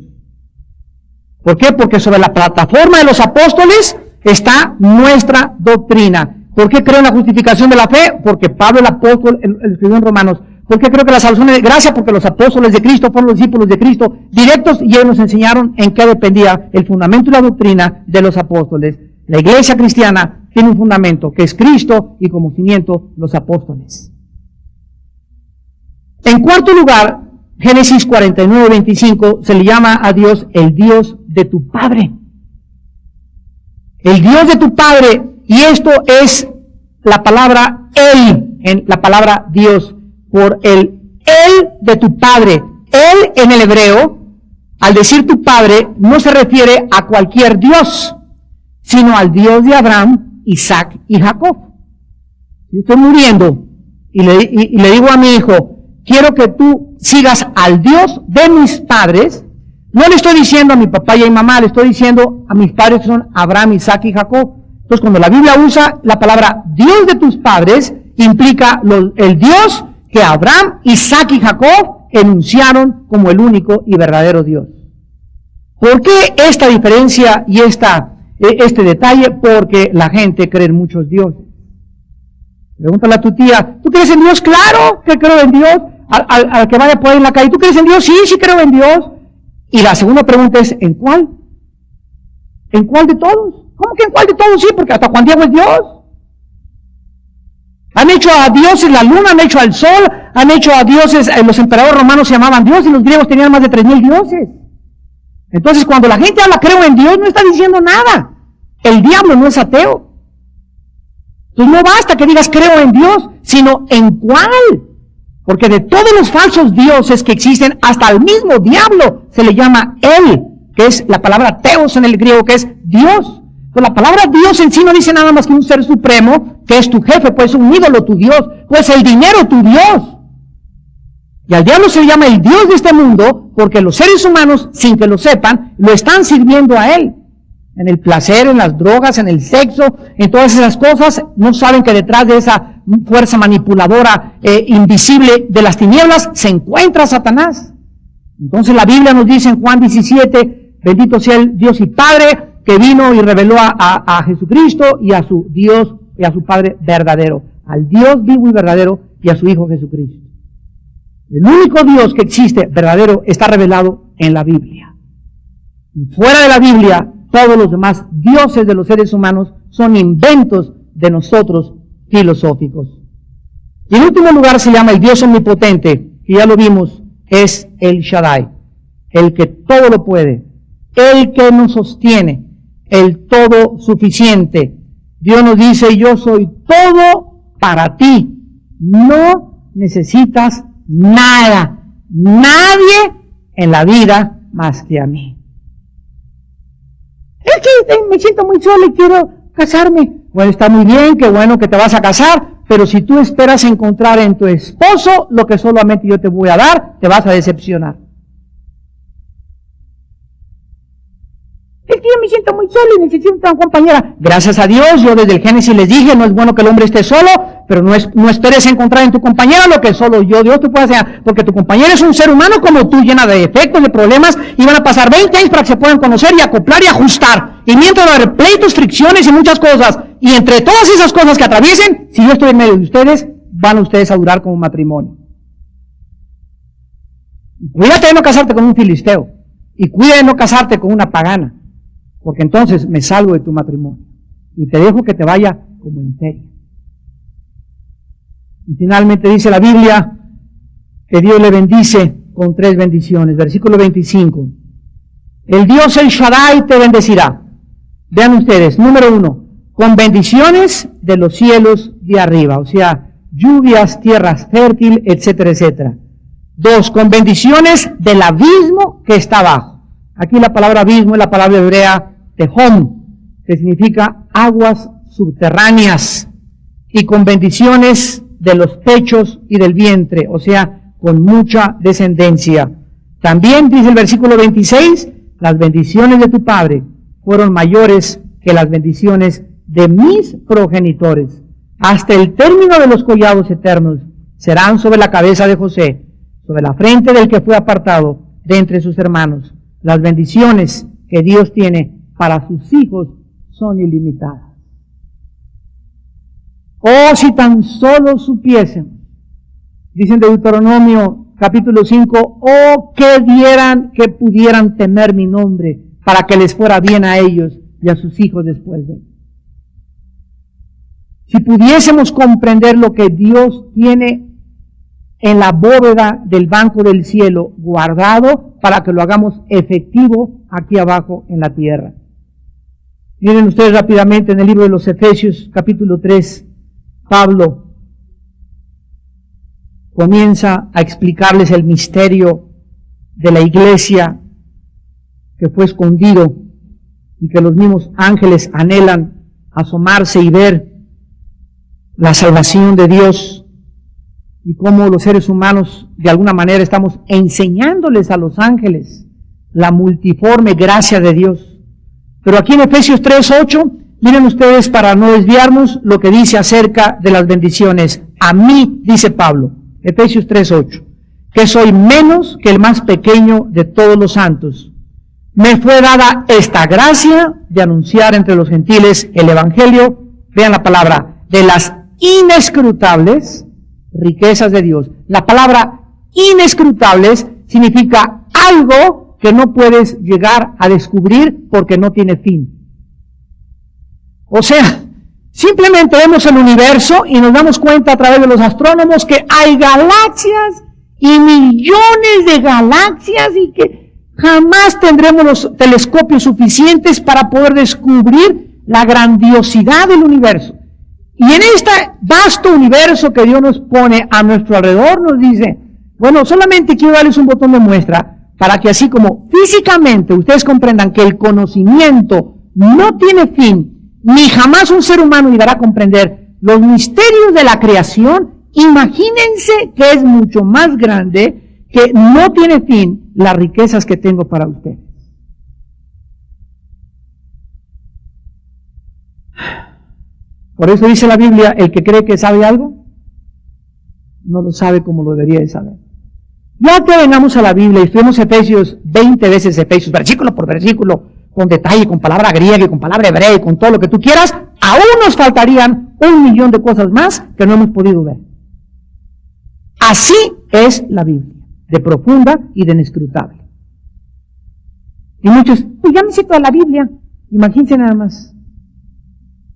¿Por qué? Porque sobre la plataforma de los apóstoles está nuestra doctrina. ¿Por qué creo en la justificación de la fe? Porque Pablo el apóstol escribió en Romanos. ¿Por qué creo que la salvación es de gracia? Porque los apóstoles de Cristo fueron los discípulos de Cristo directos y ellos nos enseñaron en qué dependía el fundamento y la doctrina de los apóstoles. La iglesia cristiana tiene un fundamento que es Cristo y como cimiento los apóstoles. En cuarto lugar, Génesis 49, 25 se le llama a Dios el Dios de tu Padre. El Dios de tu Padre, y esto es la palabra Él, en la palabra Dios, por Él de tu Padre. Él en el hebreo, al decir tu Padre, no se refiere a cualquier Dios, sino al Dios de Abraham, Isaac y Jacob. Yo estoy muriendo y le digo a mi hijo, quiero que tú sigas al Dios de mis padres. No le estoy diciendo a mi papá y a mi mamá, le estoy diciendo a mis padres que son Abraham, Isaac y Jacob. Entonces cuando la Biblia usa la palabra Dios de tus padres, implica el Dios que Abraham, Isaac y Jacob enunciaron como el único y verdadero Dios. ¿Por qué esta diferencia y este detalle? Porque la gente cree en muchos dioses. Pregúntale a tu tía, ¿tú crees en Dios? Claro que creo en Dios. Al que vaya por ahí en la calle, ¿tú crees en Dios? Sí, sí creo en Dios. Y la segunda pregunta es, ¿en cuál? ¿En cuál de todos? ¿Cómo que en cuál de todos? Sí, porque hasta Juan Diego es Dios. Han hecho a dioses la luna, han hecho al sol, han hecho a dioses, los emperadores romanos se llamaban dioses y los griegos tenían más de 3,000 dioses. Entonces cuando la gente habla creo en Dios, no está diciendo nada. El diablo no es ateo. Entonces no basta que digas creo en Dios, sino en cuál. Porque de todos los falsos dioses que existen, hasta al mismo diablo se le llama él, que es la palabra teos en el griego, que es Dios. Pues la palabra Dios en sí no dice nada más que un ser supremo, que es tu jefe, pues un ídolo tu Dios, pues el dinero tu Dios. Y al diablo se le llama el Dios de este mundo, porque los seres humanos, sin que lo sepan, lo están sirviendo a él. En el placer, en las drogas, en el sexo, en todas esas cosas, no saben que detrás de esa fuerza manipuladora invisible de las tinieblas se encuentra Satanás. Entonces la Biblia nos dice en Juan 17, bendito sea el Dios y Padre, que vino y reveló a Jesucristo y a su Dios y a su Padre verdadero, al Dios vivo y verdadero y a su Hijo Jesucristo. El único Dios que existe verdadero está revelado en la Biblia. Y fuera de la Biblia, todos los demás dioses de los seres humanos son inventos de nosotros filosóficos. Y en último lugar se llama el Dios omnipotente, que ya lo vimos, es el Shaddai, el que todo lo puede, el que nos sostiene, el todo suficiente. Dios nos dice, yo soy todo para ti. No necesitas nada, nadie en la vida más que a mí. Es que me siento muy sola y quiero casarme. Bueno, está muy bien, qué bueno que te vas a casar, pero si tú esperas encontrar en tu esposo lo que solamente yo te voy a dar, te vas a decepcionar. Es que yo me siento muy solo y necesito una compañera. Gracias a Dios, yo desde el Génesis les dije, no es bueno que el hombre esté solo, pero no esperes encontrar en tu compañera lo que solo Dios te puede hacer, porque tu compañera es un ser humano como tú, llena de defectos, de problemas, y van a pasar 20 años para que se puedan conocer y acoplar y ajustar. Y mientras va a haber pleitos, fricciones y muchas cosas, y entre todas esas cosas que atraviesen, si yo estoy en medio de ustedes, van ustedes a durar como un matrimonio. Cuídate de no casarte con un filisteo, y cuídate de no casarte con una pagana, porque entonces me salgo de tu matrimonio y te dejo que te vaya como imperio. Y finalmente dice la Biblia que Dios le bendice con 3 bendiciones. Versículo 25. El Dios el Shaddai te bendecirá. Vean ustedes, número 1, con bendiciones de los cielos de arriba, o sea, lluvias, tierras fértil, etcétera, etcétera. 2, con bendiciones del abismo que está abajo. Aquí la palabra abismo es la palabra hebrea tehom, que significa aguas subterráneas, y con bendiciones de los pechos y del vientre, o sea, con mucha descendencia. También dice el versículo 26, las bendiciones de tu Padre fueron mayores que las bendiciones de mis progenitores. Hasta el término de los collados eternos serán sobre la cabeza de José, sobre la frente del que fue apartado de entre sus hermanos. Las bendiciones que Dios tiene para sus hijos son ilimitadas. Oh, si tan solo supiesen, dicen Deuteronomio capítulo 5, oh, que pudieran temer mi nombre para que les fuera bien a ellos y a sus hijos después de ellos. Si pudiésemos comprender lo que Dios tiene en la bóveda del banco del cielo guardado para que lo hagamos efectivo aquí abajo en la tierra. Miren ustedes rápidamente en el libro de los Efesios capítulo 3, Pablo comienza a explicarles el misterio de la iglesia que fue escondido y que los mismos ángeles anhelan asomarse y ver la salvación de Dios, y cómo los seres humanos de alguna manera estamos enseñándoles a los ángeles la multiforme gracia de Dios. Pero aquí en Efesios 3:8, miren ustedes, para no desviarnos, lo que dice acerca de las bendiciones. A mí, dice Pablo, Efesios 3:8, que soy menos que el más pequeño de todos los santos. Me fue dada esta gracia de anunciar entre los gentiles el evangelio, vean la palabra, de las inescrutables riquezas de Dios. La palabra inescrutables significa algo que no puedes llegar a descubrir porque no tiene fin. O sea, Simplemente vemos el universo y nos damos cuenta a través de los astrónomos que hay galaxias y millones de galaxias y que jamás tendremos los telescopios suficientes para poder descubrir la grandiosidad del universo. Y en este vasto universo que Dios nos pone a nuestro alrededor nos dice, bueno, solamente quiero darles un botón de muestra para que así como físicamente ustedes comprendan que el conocimiento no tiene fin, ni jamás un ser humano llegará a comprender los misterios de la creación. Imagínense que es mucho más grande, que no tiene fin las riquezas que tengo para ustedes. Por eso dice la Biblia, el que cree que sabe algo, no lo sabe como lo debería de saber. Ya que vengamos a la Biblia y estudiamos Efesios 20 veces Efesios, versículo por versículo, con detalle, con palabra griega y con palabra hebrea y con todo lo que tú quieras, aún nos faltarían 1,000,000 de cosas más que no hemos podido ver. Así es la Biblia, de profunda y de inescrutable. Y muchos, pues ya me sé toda la Biblia, imagínense nada más.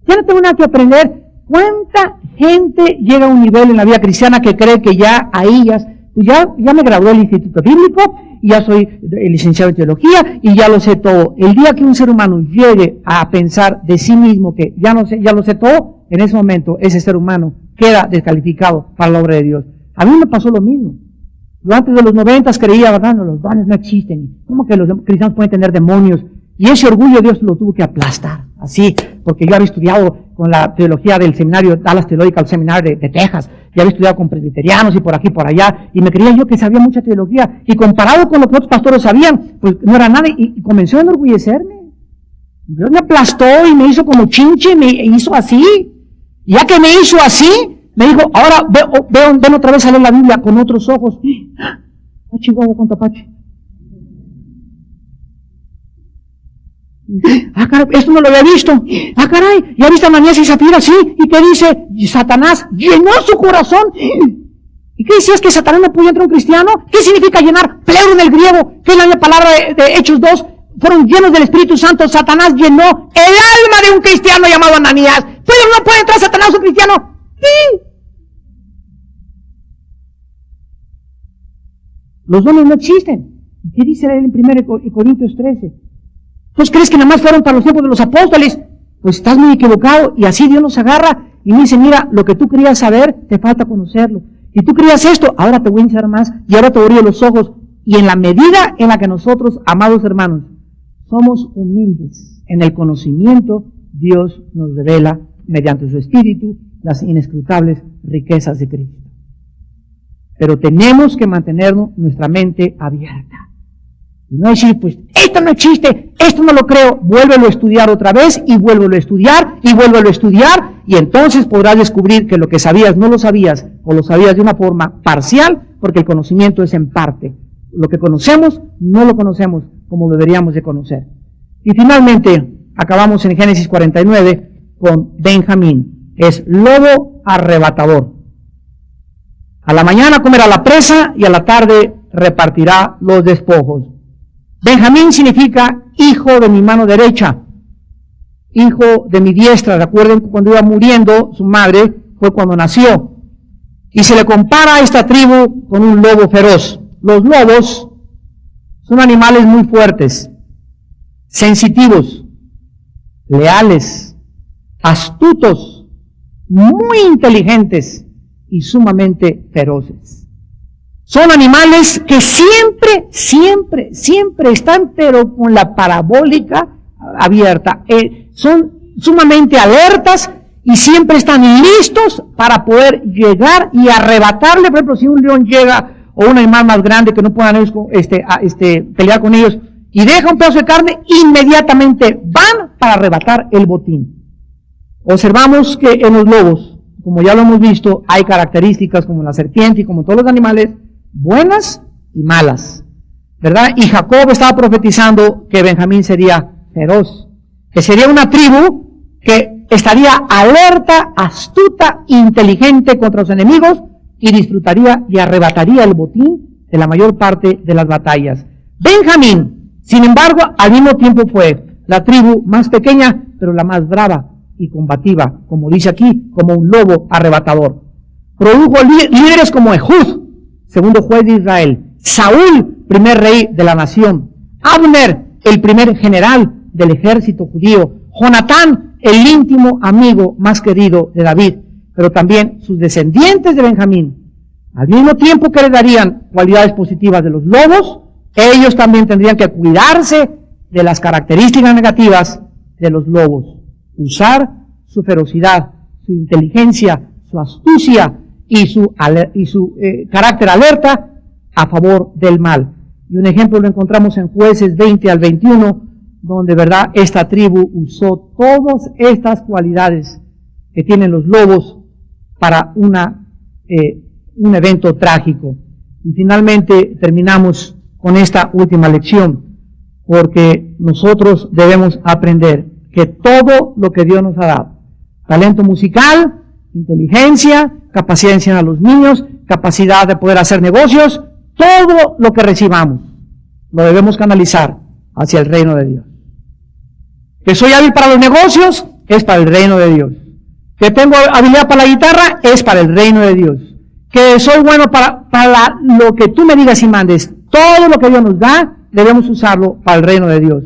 Ya no tengo nada que aprender. ¿Cuánta gente llega a un nivel en la vida cristiana que cree que ya ahí ya me gradué del Instituto Bíblico, y ya soy licenciado en teología y ya lo sé todo? El día que un ser humano llegue a pensar de sí mismo que ya lo sé todo, en ese momento ese ser humano queda descalificado para la obra de Dios. A mí me pasó lo mismo. Yo antes de los 90 creía, ¿verdad? No, los dones no existen. ¿Cómo que los cristianos pueden tener demonios? Y ese orgullo Dios lo tuvo que aplastar, así, porque yo había estudiado con la teología del seminario Dallas Theological Seminary de Texas, y había estudiado con presbiterianos y por aquí y por allá, y me creía yo que sabía mucha teología, y comparado con lo que otros pastores sabían, pues no era nada, y comenzó a enorgullecerme. Dios me aplastó y me hizo como chinche, me hizo así, y ya que me hizo así, me dijo, ahora ven otra vez a leer la Biblia con otros ojos. ¡Ah, chihuahua con tapache! Ah, caray, esto no lo había visto. Ah, caray, ¿ya viste a Ananías y Zafira? Sí. ¿Y qué dice? Satanás llenó su corazón. ¿Y qué decías, que Satanás no podía entrar a un cristiano? ¿Qué significa llenar? Pleuro en el griego, que es la palabra de Hechos 2, fueron llenos del Espíritu Santo. Satanás llenó el alma de un cristiano llamado Ananías. Pero no puede entrar Satanás a un cristiano. Sí. Los dones no existen. ¿Y qué dice él en 1 Corintios 13? ¿Tú crees que nada más fueron para los tiempos de los apóstoles? Pues estás muy equivocado, y así Dios nos agarra y me dice, mira, lo que tú querías saber, te falta conocerlo. Y tú querías esto, ahora te voy a enseñar más, y ahora te voy a abrir los ojos. Y en la medida en la que nosotros, amados hermanos, somos humildes en el conocimiento, Dios nos revela, mediante su Espíritu, las inescrutables riquezas de Cristo. Pero tenemos que mantenernos nuestra mente abierta. Y no decir, pues, esto no existe, esto no lo creo, vuélvelo a estudiar otra vez, y vuélvelo a estudiar, y vuélvelo a estudiar, y entonces podrás descubrir que lo que sabías no lo sabías, o lo sabías de una forma parcial, porque el conocimiento es en parte. Lo que conocemos, no lo conocemos como deberíamos de conocer. Y finalmente, acabamos en Génesis 49 con Benjamín. Es lobo arrebatador. A la mañana comerá la presa, y a la tarde repartirá los despojos. Benjamín significa hijo de mi mano derecha, hijo de mi diestra. Recuerden que cuando iba muriendo su madre fue cuando nació. Y se le compara a esta tribu con un lobo feroz. Los lobos son animales muy fuertes, sensitivos, leales, astutos, muy inteligentes y sumamente feroces. Son animales que siempre están, pero con la parabólica abierta. Son sumamente alertas y siempre están listos para poder llegar y arrebatarle. Por ejemplo, si un león llega, o un animal más grande que no puedan pelear con ellos, y deja un pedazo de carne, inmediatamente van para arrebatar el botín. Observamos que en los lobos, como ya lo hemos visto, hay características como la serpiente y como todos los animales, buenas y malas, ¿verdad? Y Jacob estaba profetizando que Benjamín sería feroz, que sería una tribu que estaría alerta, astuta, inteligente contra los enemigos, y disfrutaría y arrebataría el botín de la mayor parte de las batallas. Benjamín, sin embargo, al mismo tiempo fue la tribu más pequeña, pero la más brava, y combativa, como dice aquí, como un lobo arrebatador. Produjo líderes como Ehud, segundo juez de Israel, Saúl, primer rey de la nación, Abner, el primer general del ejército judío, Jonatán, el íntimo amigo más querido de David, pero también sus descendientes de Benjamín. Al mismo tiempo que le darían cualidades positivas de los lobos, ellos también tendrían que cuidarse de las características negativas de los lobos. Usar su ferocidad, su inteligencia, su astucia y su carácter alerta a favor del mal. Y un ejemplo lo encontramos en Jueces 20 al 21, donde, ¿verdad?, esta tribu usó todas estas cualidades que tienen los lobos para un evento trágico. Y finalmente terminamos con esta última lección, porque nosotros debemos aprender que todo lo que Dios nos ha dado, talento musical, inteligencia, capacidad de enseñar a los niños, capacidad de poder hacer negocios, todo lo que recibamos lo debemos canalizar hacia el reino de Dios. Que soy hábil para los negocios, es para el reino de Dios. Que tengo habilidad para la guitarra, es para el reino de Dios. Que soy bueno para lo que tú me digas y mandes. Todo lo que Dios nos da, debemos usarlo para el reino de Dios.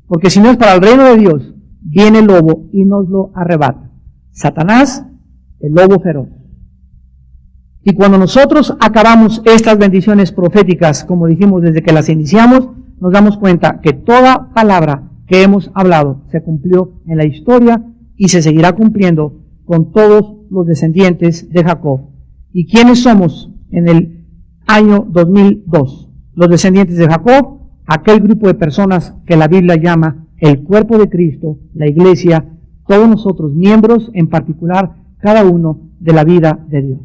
Porque si no es para el reino de Dios, viene el lobo y nos lo arrebata. Satanás, el lobo feroz. Y cuando nosotros acabamos estas bendiciones proféticas, como dijimos desde que las iniciamos, nos damos cuenta que toda palabra que hemos hablado se cumplió en la historia y se seguirá cumpliendo con todos los descendientes de Jacob. ¿Y quiénes somos en el año 2002? Los descendientes de Jacob, aquel grupo de personas que la Biblia llama el cuerpo de Cristo, la iglesia, todos nosotros, miembros en particular, cada uno de la vida de Dios.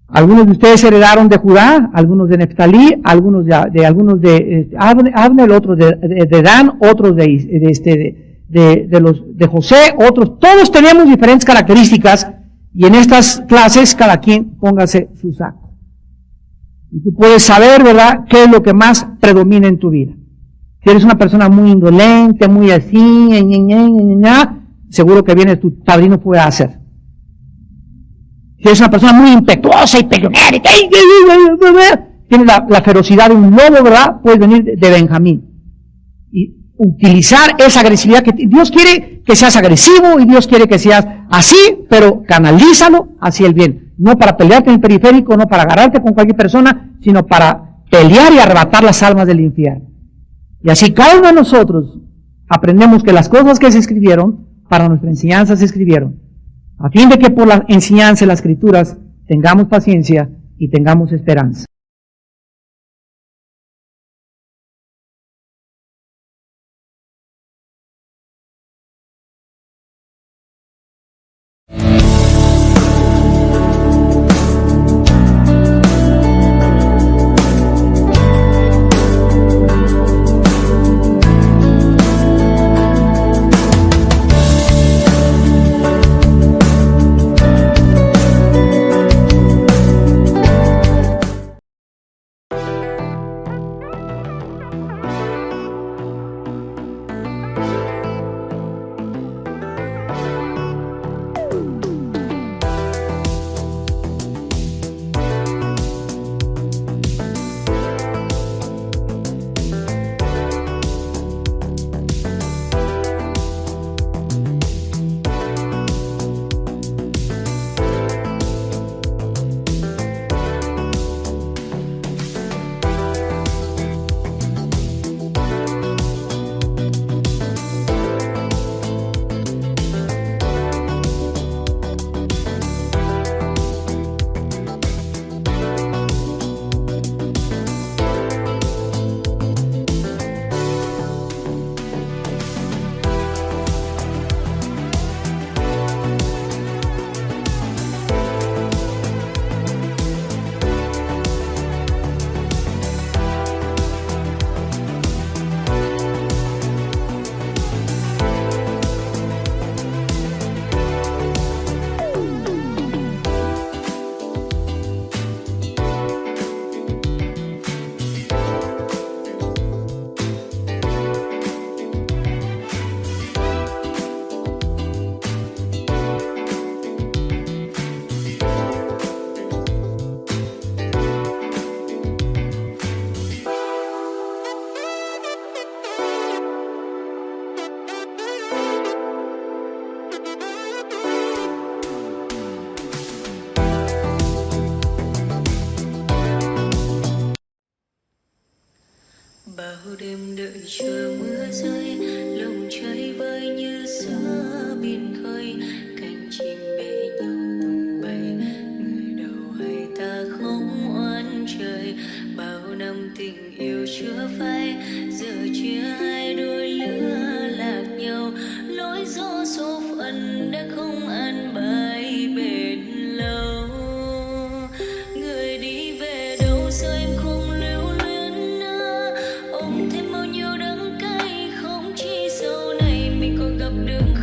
Algunos de ustedes heredaron de Judá, algunos de Neftalí, algunos de Abner, otros de Dan, otros de José, otros. Todos tenemos diferentes características y en estas clases cada quien póngase su saco. Y tú puedes saber, ¿verdad?, qué es lo que más predomina en tu vida. Si eres una persona muy indolente, muy así, seguro que viene tu padrino puede hacer. Si eres una persona muy impetuosa y peleonera, tienes la ferocidad de un lobo, ¿verdad?, puedes venir de Benjamín. Y utilizar esa agresividad que Dios quiere que seas agresivo y Dios quiere que seas así, pero canalízalo hacia el bien. No para pelearte en el periférico, no para agarrarte con cualquier persona, sino para pelear y arrebatar las almas del infierno. Y así cada uno de nosotros aprendemos que las cosas que se escribieron, para nuestra enseñanza se escribieron, a fin de que por la enseñanza de las Escrituras tengamos paciencia y tengamos esperanza. đêm đợi chờ mưa rơi, lòng chơi vơi như giữa biển khơi, cánh chim bế nhau tung bay, người đầu hay ta không oán trời. Bao năm tình yêu chưa phai, giờ chia hai đôi lứa lạc nhau, lối gió số phận đã không an bài bền lâu. Người đi về đâu giờ em không lưu luyến nữa, ôm thêm bao nhiêu đắng cay, không chỉ sau này mình còn gặp được